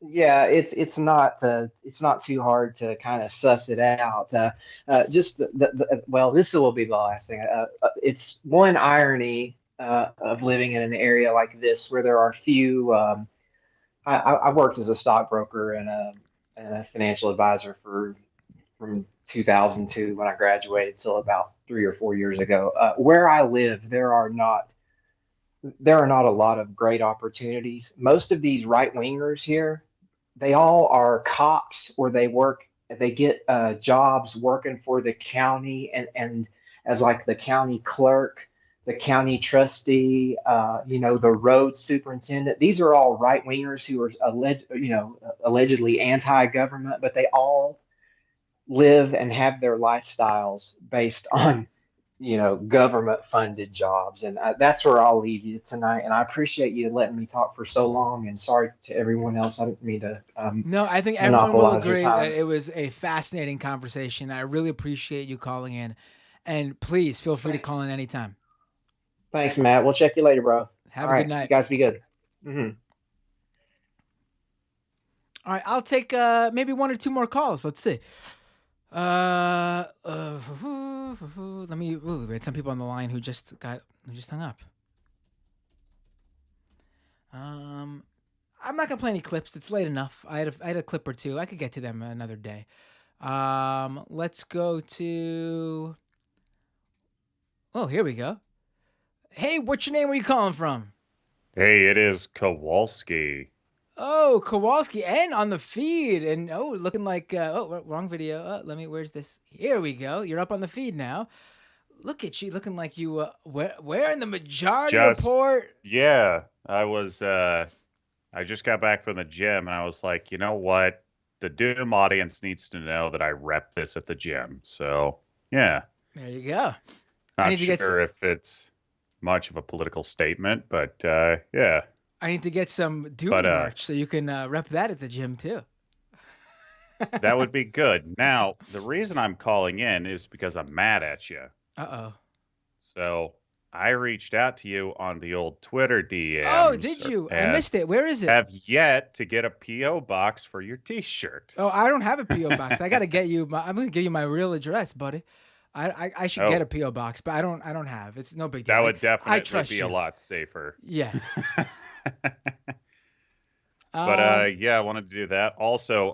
yeah, it's not too hard to kind of suss it out. Just well, this will be the last thing. It's one irony of living in an area like this where there are few. I worked as a stockbroker and a financial advisor from 2002 when I graduated till about 3 or 4 years ago. Where I live, there are not a lot of great opportunities. Most of these right wingers here, they all are cops or they get jobs working for the county and as like the county clerk, the county trustee, the road superintendent. These are all right wingers who are allegedly anti-government, but they all live and have their lifestyles based on government funded jobs. And that's where I'll leave you tonight. And I appreciate you letting me talk for so long. And sorry to everyone else. I didn't mean to No, I think everyone will monopolize your agree that time. it was a fascinating conversation. I really appreciate you calling in. And please feel free to call in anytime. Thanks, Matt. We'll check you later, bro. Have All a good right. You night. guys be good. Hmm. All right, I'll take maybe one or two more calls. Let's see. Let me. Ooh, we had some people on the line who just hung up. I'm not gonna play any clips. It's late enough. I had a clip or two. I could get to them another day. Let's go to. Oh, here we go. Hey, what's your name? Where you calling from? Hey, it is Kowalski. Oh, Kowalski, and on the feed, and looking like wrong video. Where's this? Here we go. You're up on the feed now. Look at you, looking like you wearing the majority report. Yeah, I just got back from the gym, and I was like, you know what? The Doom audience needs to know that I rep this at the gym. So, yeah. There you go. Not sure if it's much of a political statement, but yeah. I need to get some Doom merch so you can rep that at the gym too. That would be good. Now, the reason I'm calling in is because I'm mad at you. Uh-oh. So I reached out to you on the old Twitter DMs. Oh, did you? I missed it. Where is it? Have yet to get a P.O. box for your T-shirt. Oh, I don't have a P.O. box. I got to get you. I'm going to give you my real address, buddy. I should get a P.O. box, but I don't have. It's no big deal. That would definitely be you. a lot safer. Yes. But yeah, I wanted to do that. Also,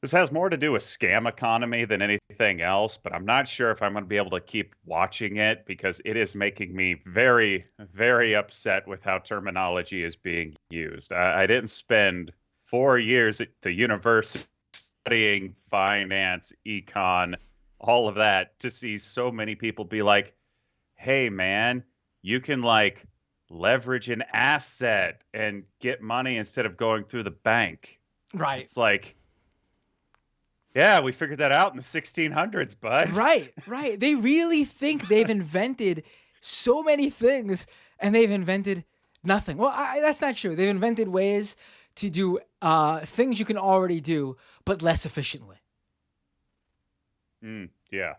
this has more to do with scam economy than anything else, but I'm not sure if I'm going to be able to keep watching it because it is making me very, very upset with how terminology is being used. I didn't spend 4 years at the university studying finance, econ, all of that to see so many people be like, hey, man, you can like leverage an asset and get money instead of going through the bank. Right. It's like, yeah, we figured that out in the 1600s, bud. Right. They really think they've invented so many things, and they've invented nothing. Well, that's not true. They've invented ways to do things you can already do, but less efficiently. Yeah,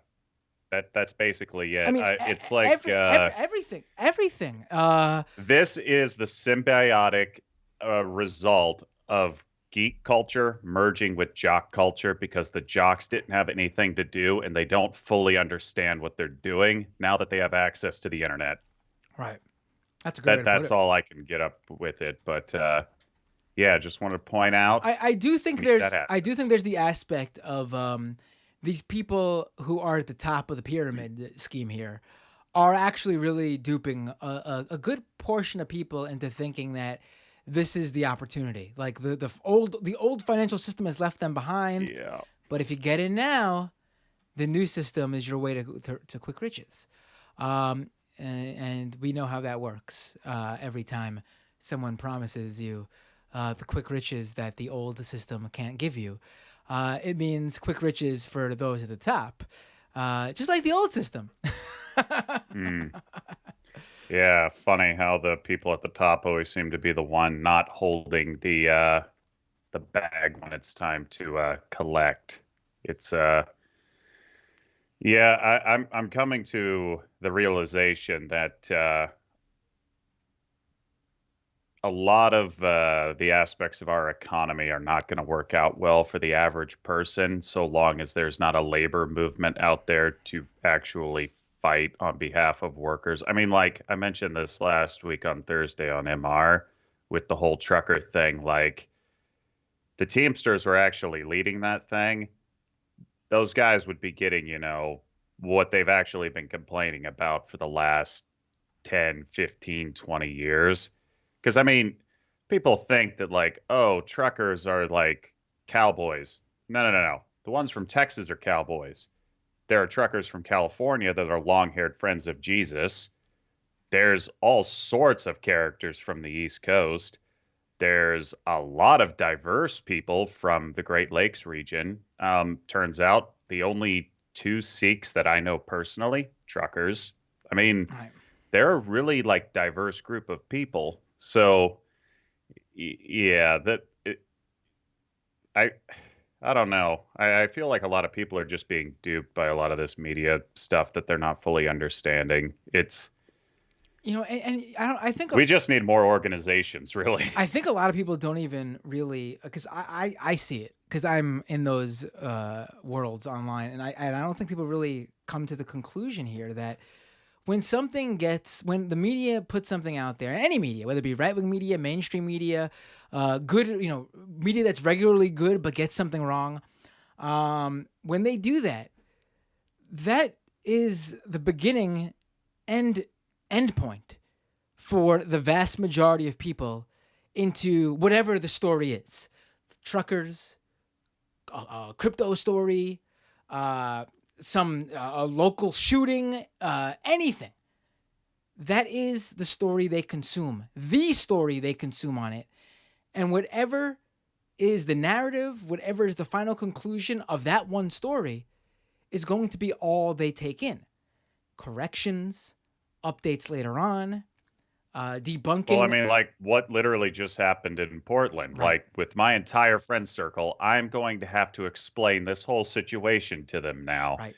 that's basically it. I mean, it's like everything. This is the symbiotic result of geek culture merging with jock culture because the jocks didn't have anything to do and they don't fully understand what they're doing now that they have access to the internet. Right. That's a great way to That's put it. all I can get up with it. But yeah, just wanted to point out. I do think there's the aspect of these people who are at the top of the pyramid scheme here are actually really duping a good portion of people into thinking that this is the opportunity. Like the old financial system has left them behind. Yeah. But if you get in now, the new system is your way to quick riches. And we know how that works. Every time someone promises you the quick riches that the old system can't give you, it means quick riches for those at the top, just like the old system. Yeah, funny how the people at the top always seem to be the one not holding the bag when it's time to collect. It's yeah, I'm coming to the realization that a lot of the aspects of our economy are not going to work out well for the average person so long as there's not a labor movement out there to actually fight on behalf of workers. I mean, like I mentioned this last week on Thursday on MR with the whole trucker thing, like the Teamsters were actually leading that thing. Those guys would be getting, what they've actually been complaining about for the last 10, 15, 20 years. Because, I mean, people think that, like, oh, truckers are like cowboys. No. The ones from Texas are cowboys. There are truckers from California that are long-haired friends of Jesus. There's all sorts of characters from the East Coast. There's a lot of diverse people from the Great Lakes region. Turns out the only two Sikhs that I know personally, truckers. I mean, Right. they're a really like diverse group of people. So yeah, I I don't know. I feel like a lot of people are just being duped by a lot of this media stuff that they're not fully understanding. It's You know, and I think we just need more organizations, really. I think a lot of people don't even really, because I see it because I'm in those worlds online, and I don't think people really come to the conclusion here that when when the media puts something out there, any media, whether it be right wing media, mainstream media, good, media that's regularly good but gets something wrong, when they do that, that is the beginning and end point for the vast majority of people into whatever the story is. Truckers, a crypto story, some local shooting, anything. That is the story they consume, the story they consume on it. And whatever is the narrative, whatever is the final conclusion of that one story is going to be all they take in. Corrections, updates later on, debunking. Well, I mean, like what literally just happened in Portland. Right. Like with my entire friend circle, I'm going to have to explain this whole situation to them now. Right.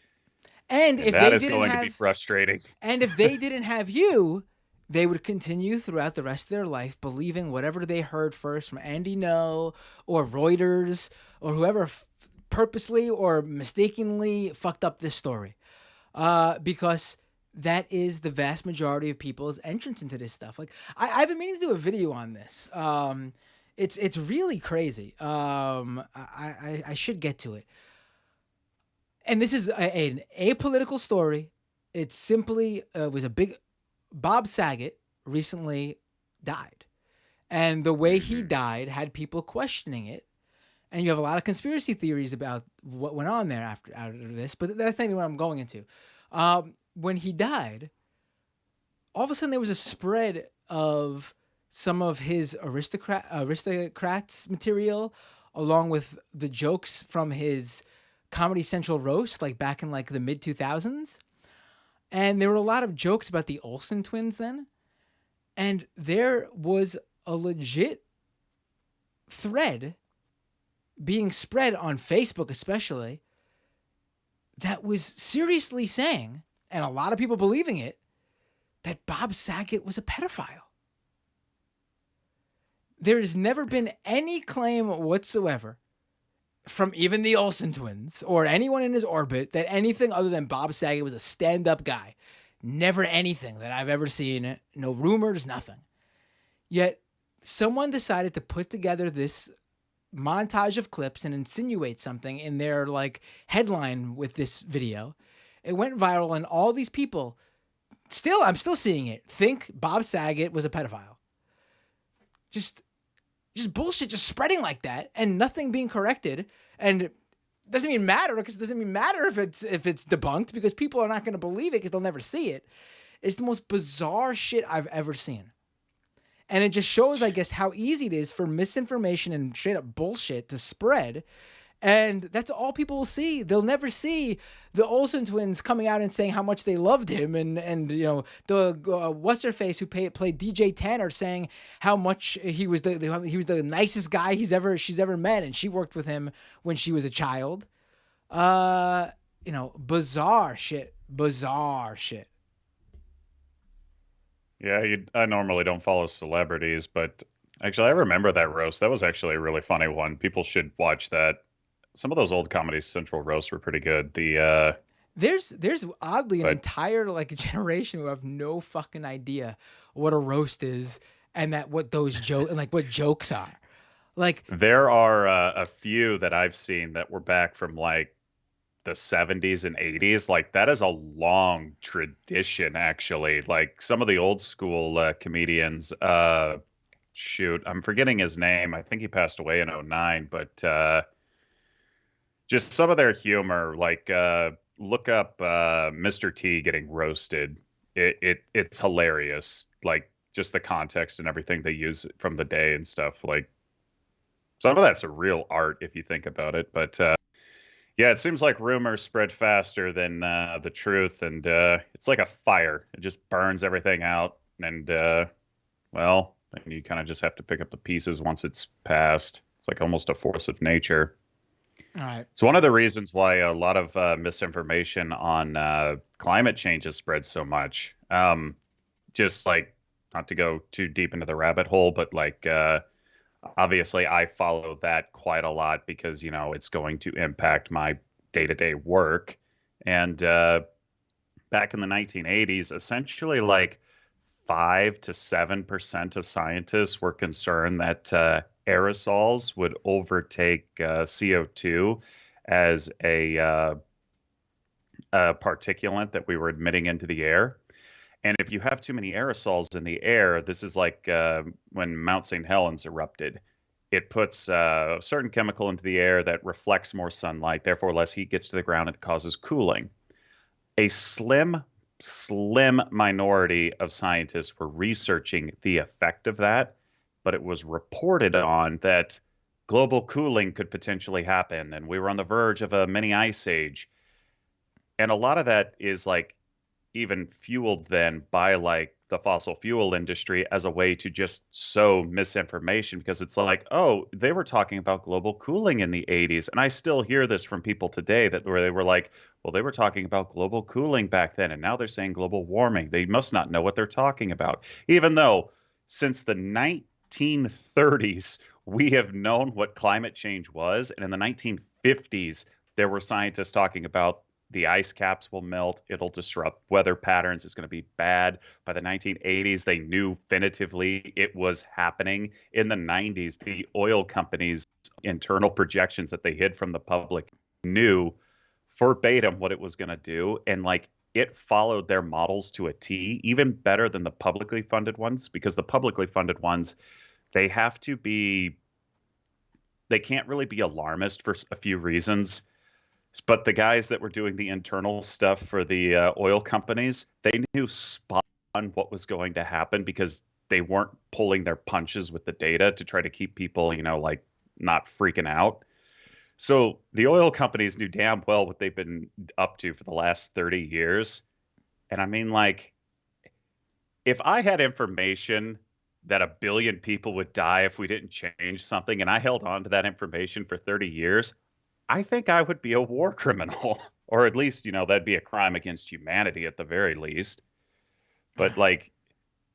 And if that they is didn't going have, to be frustrating. And if they didn't have you, they would continue throughout the rest of their life believing whatever they heard first from Andy No or Reuters or whoever purposely or mistakenly fucked up this story. Because that is the vast majority of people's entrance into this stuff. Like I've been meaning to do a video on this. It's really crazy. I should get to it. And this is an apolitical story. It simply was a big. Bob Saget recently died, and the way he died had people questioning it. And you have a lot of conspiracy theories about what went on there after this, but that's not even what I'm going into. When he died, all of a sudden there was a spread of some of his aristocrats material, along with the jokes from his Comedy Central roast, like back in like the mid 2000s. And there were a lot of jokes about the Olsen twins then. And there was a legit thread being spread on Facebook, especially, that was seriously saying, and a lot of people believing it, that Bob Saget was a pedophile. There has never been any claim whatsoever from even the Olsen twins or anyone in his orbit that anything other than Bob Saget was a stand-up guy. Never anything that I've ever seen. No rumors, nothing. Yet someone decided to put together this montage of clips and insinuate something in their like headline with this video. It went viral, and all these people I'm still seeing it, think Bob Saget was a pedophile. Just bullshit just spreading like that and nothing being corrected. And it doesn't even matter, because it doesn't even matter if it's debunked, because people are not going to believe it because they'll never see it. It's the most bizarre shit I've ever seen. And it just shows, I guess, how easy it is for misinformation and straight up bullshit to spread. And that's all people will see. They'll never see the Olsen twins coming out and saying how much they loved him, and the what's her face who played DJ Tanner saying how much he was the nicest guy she's ever met, and she worked with him when she was a child. Bizarre shit. Yeah, I normally don't follow celebrities, but actually I remember that roast. That was actually a really funny one. People should watch that. Some of those old Comedy Central roasts were pretty good. There's oddly an entire like generation who have no fucking idea what a roast is, and what jokes are. Like there are a few that I've seen that were back from like the 70s and 80s. Like that is a long tradition, actually. Like some of the old school comedians, shoot, I'm forgetting his name. I think he passed away in '09, but just some of their humor, like look up Mr. T getting roasted. It's hilarious. Like just the context and everything they use from the day and stuff. Like some of that's a real art if you think about it. But Yeah, it seems like rumors spread faster than the truth, and it's like a fire. It just burns everything out, and well, then you kind of just have to pick up the pieces once it's passed. It's like almost a force of nature. All right. It's one of the reasons why a lot of misinformation on climate change has spread so much. Just like, not to go too deep into the rabbit hole, but like obviously I follow that quite a lot because, it's going to impact my day-to-day work. And back in the 1980s, essentially like 5 to 7% of scientists were concerned that aerosols would overtake CO2 as a particulate that we were admitting into the air. And if you have too many aerosols in the air, this is like when Mount St. Helens erupted. It puts a certain chemical into the air that reflects more sunlight, therefore less heat gets to the ground and it causes cooling. A slim minority of scientists were researching the effect of that, but it was reported on that global cooling could potentially happen, and we were on the verge of a mini ice age. And a lot of that is like even fueled then by like the fossil fuel industry as a way to just sow misinformation because it's like, oh, they were talking about global cooling in the 80s. And I still hear this from people today that where they were like, well, they were talking about global cooling back then, and now they're saying global warming. They must not know what they're talking about. Even though since the 1930s, we have known what climate change was. And in the 1950s, there were scientists talking about the ice caps will melt. It'll disrupt weather patterns. It's going to be bad. By the 1980s, they knew definitively it was happening. In the 90s, the oil companies' internal projections that they hid from the public knew verbatim what it was going to do. And like it followed their models to a T, even better than the publicly funded ones, because the publicly funded ones, they can't really be alarmist for a few reasons. But the guys that were doing the internal stuff for the oil companies, they knew spot on what was going to happen because they weren't pulling their punches with the data to try to keep people, like not freaking out. So the oil companies knew damn well what they've been up to for the last 30 years. And I mean, like, if I had information that 1 billion people would die if we didn't change something, and I held on to that information for 30 years, I think I would be a war criminal, or at least, that'd be a crime against humanity at the very least. But like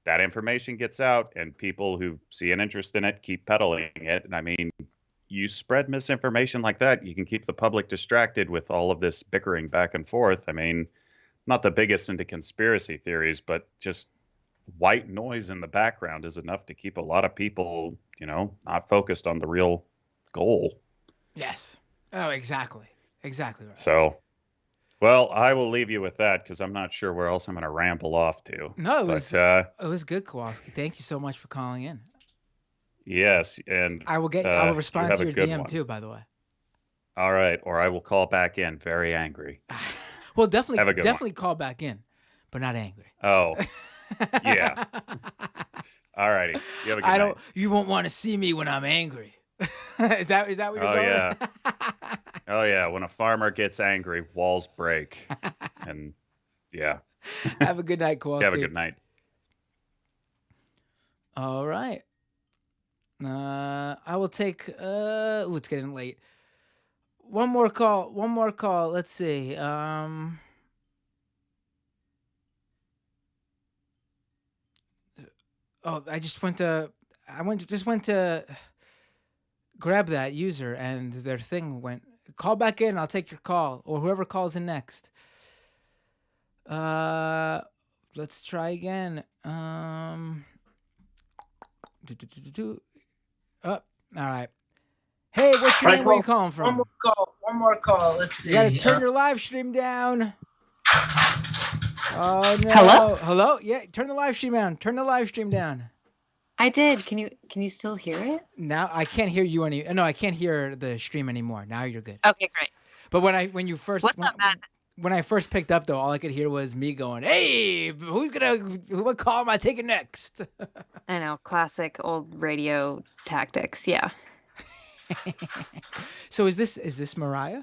that information gets out and people who see an interest in it keep peddling it. And I mean, you spread misinformation like that, you can keep the public distracted with all of this bickering back and forth. I mean, not the biggest into conspiracy theories, but just white noise in the background is enough to keep a lot of people, not focused on the real goal. Yes. Oh, exactly. Exactly right. So, well, I will leave you with that because I'm not sure where else I'm going to ramble off to. No, it was good, Kowalski. Thank you so much for calling in. Yes, and I will respond to your DM one. too, by the way. All right, or I will call back in very angry. Well, definitely call back in, but not angry. Oh, yeah. All righty. You have a good night. You won't want to see me when I'm angry. Is that what you're going? Yeah. Oh yeah. When a farmer gets angry, walls break. And yeah. Have a good night, Kowalski. Have a good night. All right. I will take. It's getting late. One more call. Let's see. I just went to grab that user and their thing went. Call back in. I'll take your call, or whoever calls in next. Let's try again. Oh, all right. Hey, what's your name? Where you calling from? One more call. Let's see. You gotta turn your live stream down. Oh no. Hello? Yeah, turn the live stream down. I did. Can you still hear it? Now I can't hear you No, I can't hear the stream anymore. Now you're good. Okay, great. But when I first picked up though, all I could hear was me going, "Hey, what call am I taking next?" I know, classic old radio tactics. Yeah. So is this Mariah?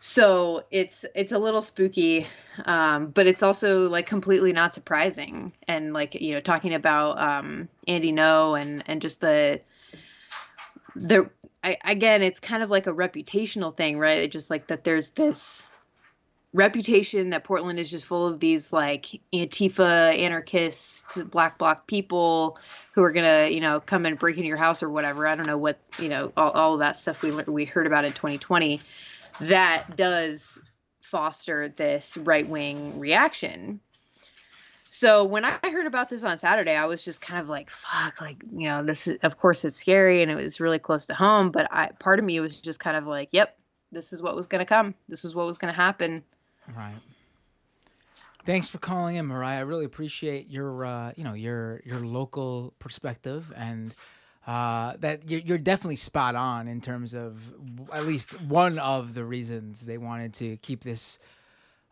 So it's a little spooky, but it's also like completely not surprising. And like, talking about Andy No and just again, it's kind of like a reputational thing, right? It just like that there's this reputation that Portland is just full of these like Antifa anarchists, black bloc people who are gonna, come and break into your house or whatever. I don't know what, all of that stuff we heard about in 2020 that does foster this right-wing reaction. So when I heard about this on Saturday, I was just kind of like, fuck, like, this is, of course it's scary and it was really close to home, but part of me was just kind of like, yep, this is what was going to come. This is what was going to happen. Right. Thanks for calling in, Mariah. I really appreciate your, your local perspective, and that you're definitely spot on in terms of at least one of the reasons they wanted to keep this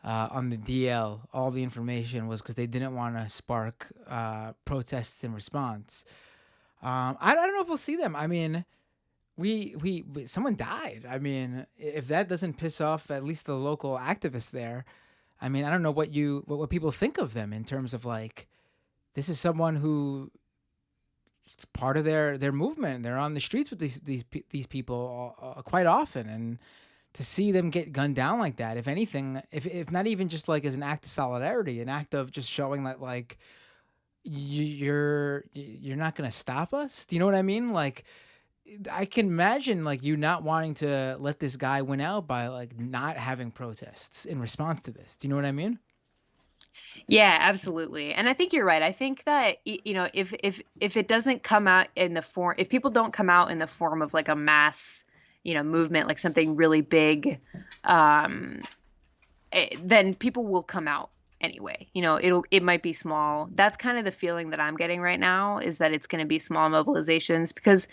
on the DL. All the information was because they didn't want to spark protests in response. I don't know if we'll see them. I mean, we someone died. I mean, if that doesn't piss off at least the local activists there, I mean, I don't know what people think of them in terms of like, this is someone who it's part of their movement. They're on the streets with these people quite often, and to see them get gunned down like that, if anything, if not even just like as an act of solidarity, an act of just showing that like you're not gonna stop us. Do you know what I mean? Like, I can imagine like you not wanting to let this guy win out by like not having protests in response to this. Do you know what I mean? Yeah, absolutely. And I think you're right. I think that, if it doesn't come out in the form, if people don't come out in the form of like a mass, movement, like something really big, then people will come out anyway. It might be small. That's kind of the feeling that I'm getting right now, is that it's going to be small mobilizations because,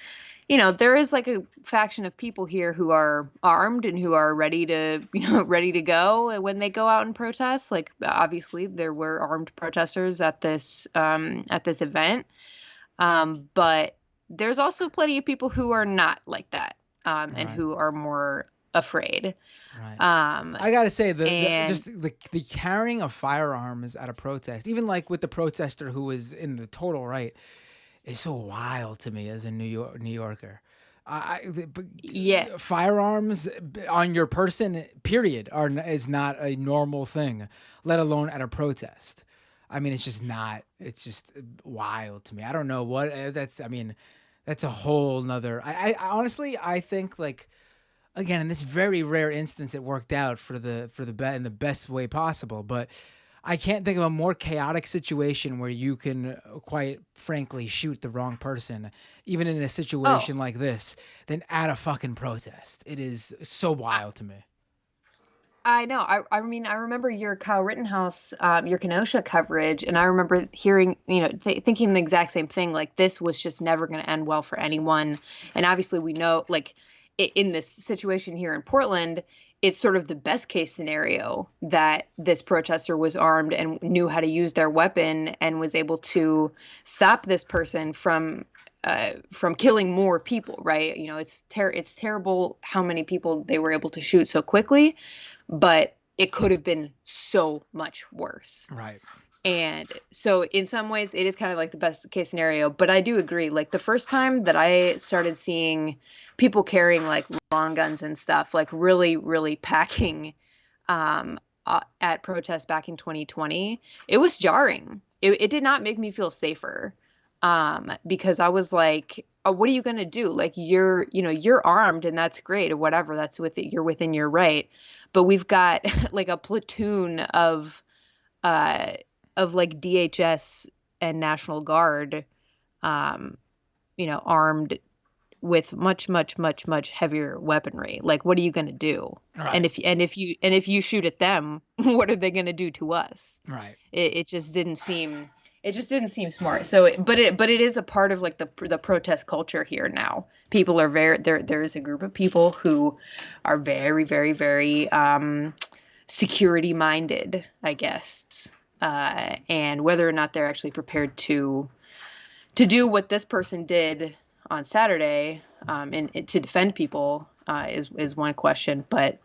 there is like a faction of people here who are armed and who are ready to, ready to go when they go out and protest. Like, obviously there were armed protesters at this event. But there's also plenty of people who are not like that, and Right. who are more afraid. Right. I I gotta say, the carrying of firearms at a protest, even like with the protester who was in the total right, is so wild to me as a New Yorker. Yeah. Firearms on your person, period, is not a normal thing, let alone at a protest. I mean, it's just not. It's just wild to me. I don't know what that's. I mean, that's a whole nother. I honestly, I think like, again, in this very rare instance, it worked out for the in the best way possible. But I can't think of a more chaotic situation where you can, quite frankly, shoot the wrong person, even in a situation like this, than at a fucking protest. It is so wild to me. I know. I mean, I remember your Kyle Rittenhouse, your Kenosha coverage, and I remember hearing, thinking the exact same thing. Like, this was just never going to end well for anyone. And obviously, we know, like, in this situation here in Portland, it's sort of the best case scenario that this protester was armed and knew how to use their weapon and was able to stop this person from killing more people, right? It's terrible how many people they were able to shoot so quickly, but it could have been so much worse. Right. And so in some ways it is kind of like the best case scenario, but I do agree. Like, the first time that I started seeing people carrying like long guns and stuff, like really, really packing at protests back in 2020, it was jarring. It did not make me feel safer, because I was like, oh, what are you going to do? Like, you're armed and that's great or whatever. That's you're within your right. But we've got like a platoon of like DHS and National Guard, armed with much, much, much, much heavier weaponry. Like, what are you going to do? Right. And if you shoot at them, what are they going to do to us? Right. It just didn't seem smart. So, but it is a part of like the protest culture here now. People are there is a group of people who are very, very, very security minded, I guess. And whether or not they're actually prepared to do what this person did on Saturday, and to defend people, is one question. But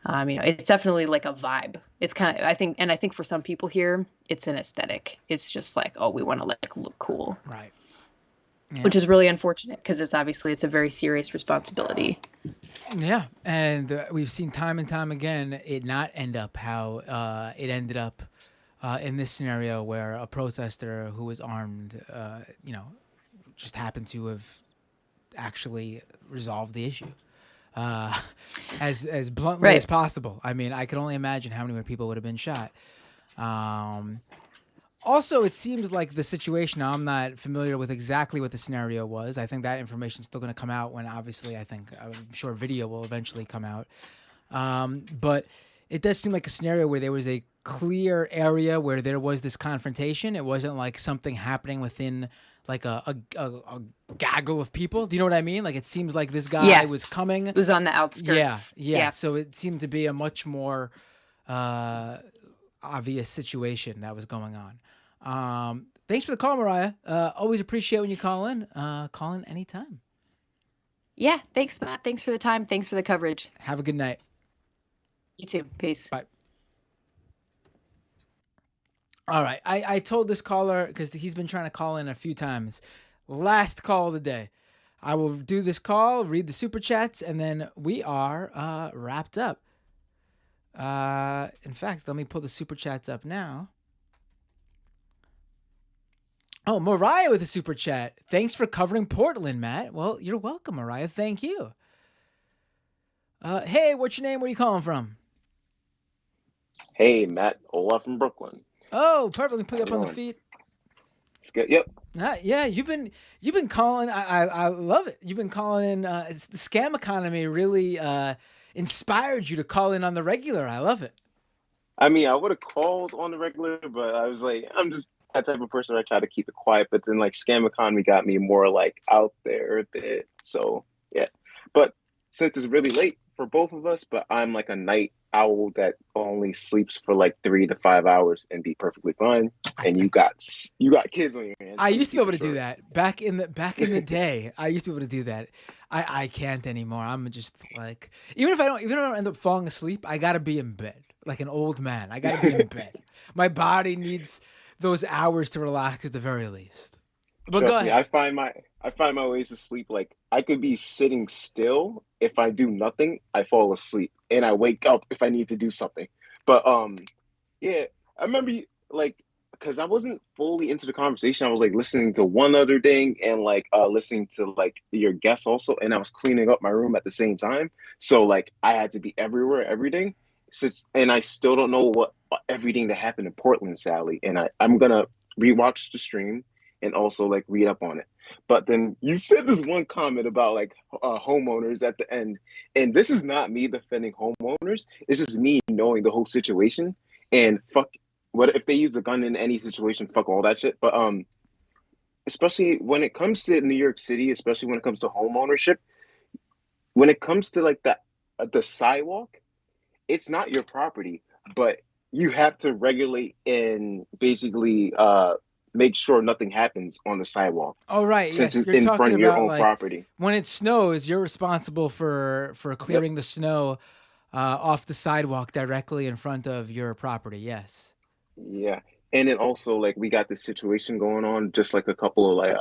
It's definitely like a vibe. It's kind of, I think for some people here, it's an aesthetic. It's just like, oh, we want to like look cool, Right. Yeah. which is really unfortunate because it's a very serious responsibility. Yeah, and we've seen time and time again it not end up how it ended up in this scenario where a protester who was armed, just happened to have actually resolved the issue as bluntly Right. as possible. I mean, I can only imagine how many more people would have been shot. Also, it seems like the situation, now I'm not familiar with exactly what the scenario was. I think that information is still going to come out when, obviously, I'm sure video will eventually come out. But it does seem like a scenario where there was a clear area where there was this confrontation. It wasn't like something happening within like a gaggle of people. Do you know what I mean? Like, it seems like this guy was coming. It was on the outskirts. Yeah. So it seemed to be a much more obvious situation that was going on. Thanks for the call, Mariah. Always appreciate when you call in. Call in anytime. Yeah. Thanks, Matt. Thanks for the time. Thanks for the coverage. Have a good night. You too. Peace. Bye. All right. I told this caller, because he's been trying to call in a few times, last call of the day. I will do this call, read the super chats, and then we are wrapped up. In fact, let me pull the super chats up now. Oh, Mariah with a super chat. Thanks for covering Portland, Matt. Well, you're welcome, Mariah. Thank you. Hey, what's your name? Where are you calling from? Hey, Matt. Ola from Brooklyn. Oh, perfect. Let me put you up on the feed. It's good. Yep. Yeah, you've been calling. I love it. You've been calling in. It's the scam economy really inspired you to call in on the regular. I love it. I mean, I would have called on the regular, but I was like, I'm just that type of person. I try to keep it quiet, but then like scam economy got me more like out there a bit. So yeah, but since it's really late for both of us, but I'm like a night owl that only sleeps for like 3 to 5 hours and be perfectly fine. And you got kids on your hands. I used to be able to do that back in the day. I used to be able to do that. I can't anymore. I'm just like, even if I don't end up falling asleep, I gotta be in bed like an old man. I gotta be in bed. My body needs those hours to relax at the very least. But Trust go ahead. me, I find my ways to sleep. Like I could be sitting still. If I do nothing, I fall asleep and I wake up if I need to do something. But yeah, I remember because I wasn't fully into the conversation. I was like listening to one other thing and like listening to like your guests also, and I was cleaning up my room at the same time. So like I had to be everywhere, everything. And I still don't know what everything that happened in Portland, Sally. And I'm gonna rewatch the stream and also like read up on it. But then you said this one comment about like homeowners at the end, and this is not me defending homeowners. It's just me knowing the whole situation. And fuck, what if they use a gun in any situation? Fuck all that shit. But especially when it comes to New York City, especially when it comes to home ownership, when it comes to like the sidewalk, it's not your property, but you have to regulate and basically make sure nothing happens on the sidewalk. Oh, right. Since Yes, it's in front of your own like, property. When it snows, you're responsible for clearing the snow off the sidewalk directly in front of your property. Yes. Yeah. And then also like we got this situation going on, just like a couple of like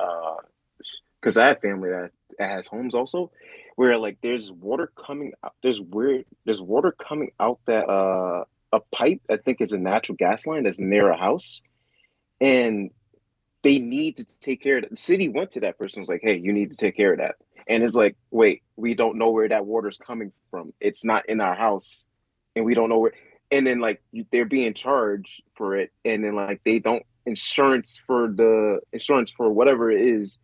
because I have family that has homes also, where like there's water coming out. There's water coming out that a pipe, I think is a natural gas line that's near a house, and they need to take care of it. The city went to that person and was like, hey, you need to take care of that. And it's like, wait, we don't know where that water's coming from. It's not in our house, and we don't know where. And then like they're being charged for it, and then like they don't insurance for whatever it is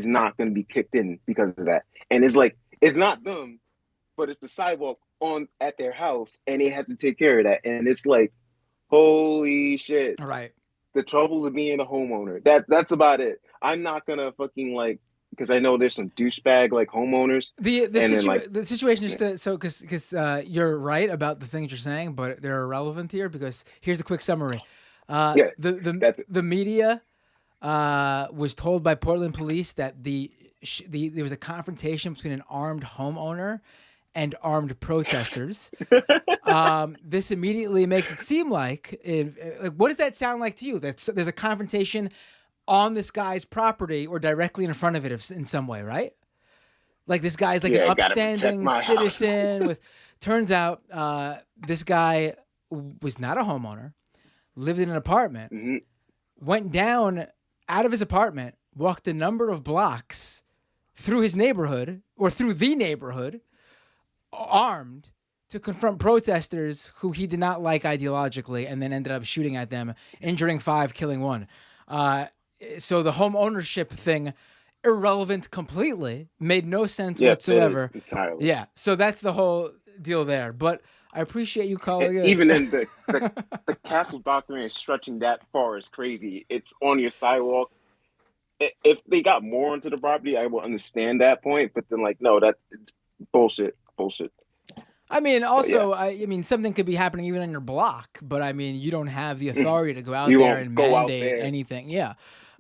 not going to be kicked in because of that. And it's like it's not them, but it's the sidewalk at their house, and they had to take care of that. And it's like, holy shit! Right. The troubles of being a homeowner. That's about it. I'm not gonna fucking like, because I know there's some douchebag like homeowners. The situation is because you're right about the things you're saying, but they're irrelevant here because here's the quick summary. The media was told by Portland police that there was a confrontation between an armed homeowner and armed protesters. This immediately makes it seem like, what does that sound like to you? There's a confrontation on this guy's property or directly in front of it in some way, right? Like this guy's like an gotta protect upstanding my house. citizen with, turns out this guy was not a homeowner, lived in an apartment, Mhm. went down out of his apartment, walked a number of blocks through his neighborhood or through the neighborhood, armed, to confront protesters who he did not like ideologically, and then ended up shooting at them, injuring 5, killing 1. So the home ownership thing, irrelevant completely, made no sense whatsoever. It is, entirely. Yeah, so that's the whole deal there. But I appreciate you calling it. Even in the castle document stretching that far is crazy. It's on your sidewalk. If they got more onto the property, I will understand that point. But then, like, no, it's bullshit. I mean, also, yeah. I mean, something could be happening even on your block, but I mean, you don't have the authority to go out You there won't and go out mandate there. anything. Yeah.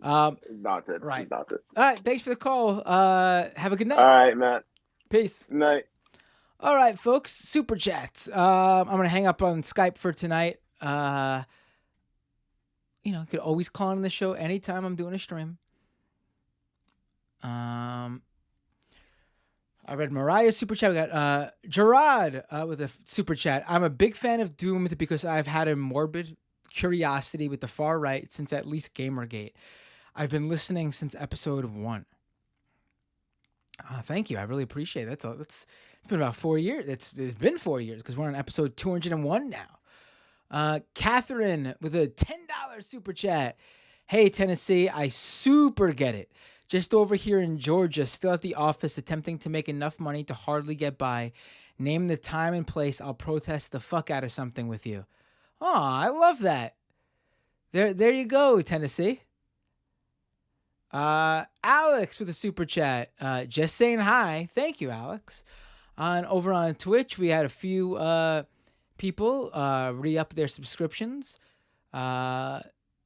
Nonsense. Right. It's nonsense. All right. Thanks for the call. Have a good night. All right, man. Peace. Good night. All right, folks. Super chats. I'm going to hang up on Skype for tonight. You could always call in the show anytime I'm doing a stream. I read Mariah's super chat. We got Gerard with a super chat. I'm a big fan of Doomed because I've had a morbid curiosity with the far right since at least Gamergate. I've been listening since episode 1. Thank you. I really appreciate it. It's been about 4 years. It's been 4 years because we're on episode 201 now. Catherine with a $10 super chat. Hey, Tennessee, I super get it. Just over here in Georgia, still at the office, attempting to make enough money to hardly get by. Name the time and place. I'll protest the fuck out of something with you. Oh, I love that. There you go, Tennessee. Alex with a super chat. Just saying hi. Thank you, Alex. Over on Twitch, we had a few people re-up their subscriptions.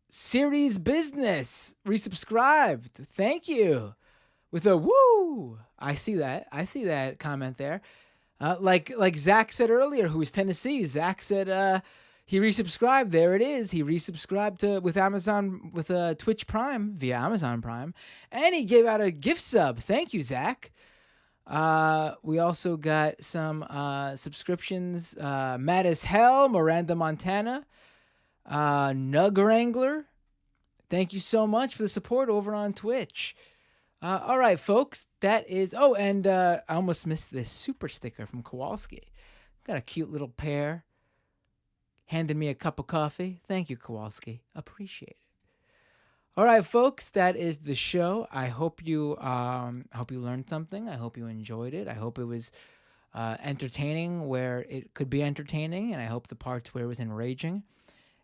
Series Business resubscribed. Thank you. With a woo. I see that comment there. Like Zach said earlier, who was Tennessee. Zach said he resubscribed. There it is. He resubscribed with Amazon, with Twitch Prime via Amazon Prime, and he gave out a gift sub. Thank you, Zach. We also got some subscriptions. Mad as Hell, Miranda Montana. Nug Wrangler, thank you so much for the support over on Twitch. All right, folks, that is. Oh, and I almost missed this super sticker from Kowalski. Got a cute little pair. Handed me a cup of coffee. Thank you, Kowalski. Appreciate it. All right, folks, that is the show. I hope you learned something. I hope you enjoyed it. I hope it was entertaining where it could be entertaining, and I hope the parts where it was enraging.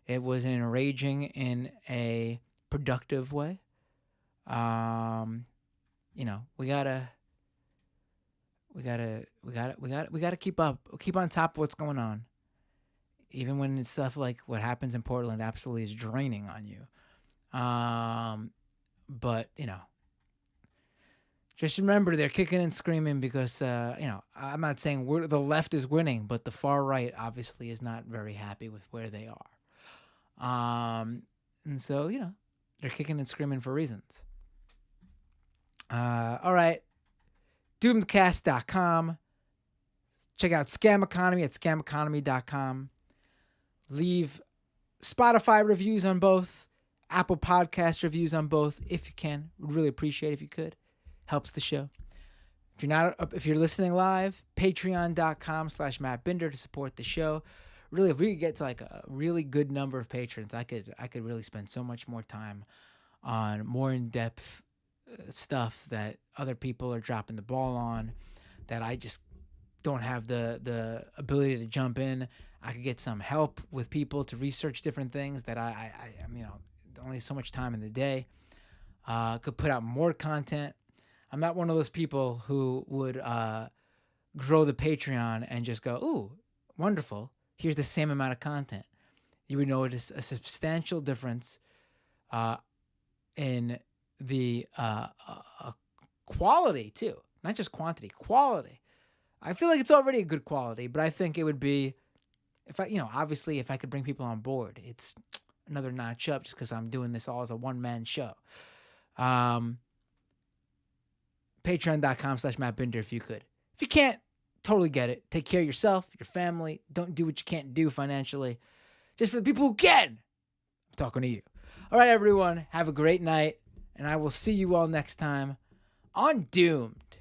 It was enraging in a productive way. We gotta keep on top of what's going on. Even when it's stuff like what happens in Portland absolutely is draining on you. But just remember they're kicking and screaming because, I'm not saying the left is winning, but the far right obviously is not very happy with where they are. And so, they're kicking and screaming for reasons. All right. Doomedcast.com. Check out Scam Economy at scameconomy.com. Leave Spotify reviews on both, Apple Podcast reviews on both, if you can. Would really appreciate it if you could. Helps the show. If you're listening live, patreon.com/Matt Binder to support the show. Really, if we could get to like a really good number of patrons, I could really spend so much more time on more in-depth stuff that other people are dropping the ball on, that I just don't have the ability to jump in. I could get some help with people to research different things that I only so much time in the day. Could put out more content. I'm not one of those people who would grow the Patreon and just go, ooh, wonderful. Here's the same amount of content. You would notice a substantial difference in the quality, too. Not just quantity, quality I feel like it's already a good quality, but I think it would be, if I, obviously if I could bring people on board, it's another notch up just because I'm doing this all as a one-man show. Patreon.com/Matt Binder if you could. If you can't, totally get it. Take care of yourself, your family. Don't do what you can't do financially. Just for the people who can. I'm talking to you. All right, everyone. Have a great night, and I will see you all next time on Doomed.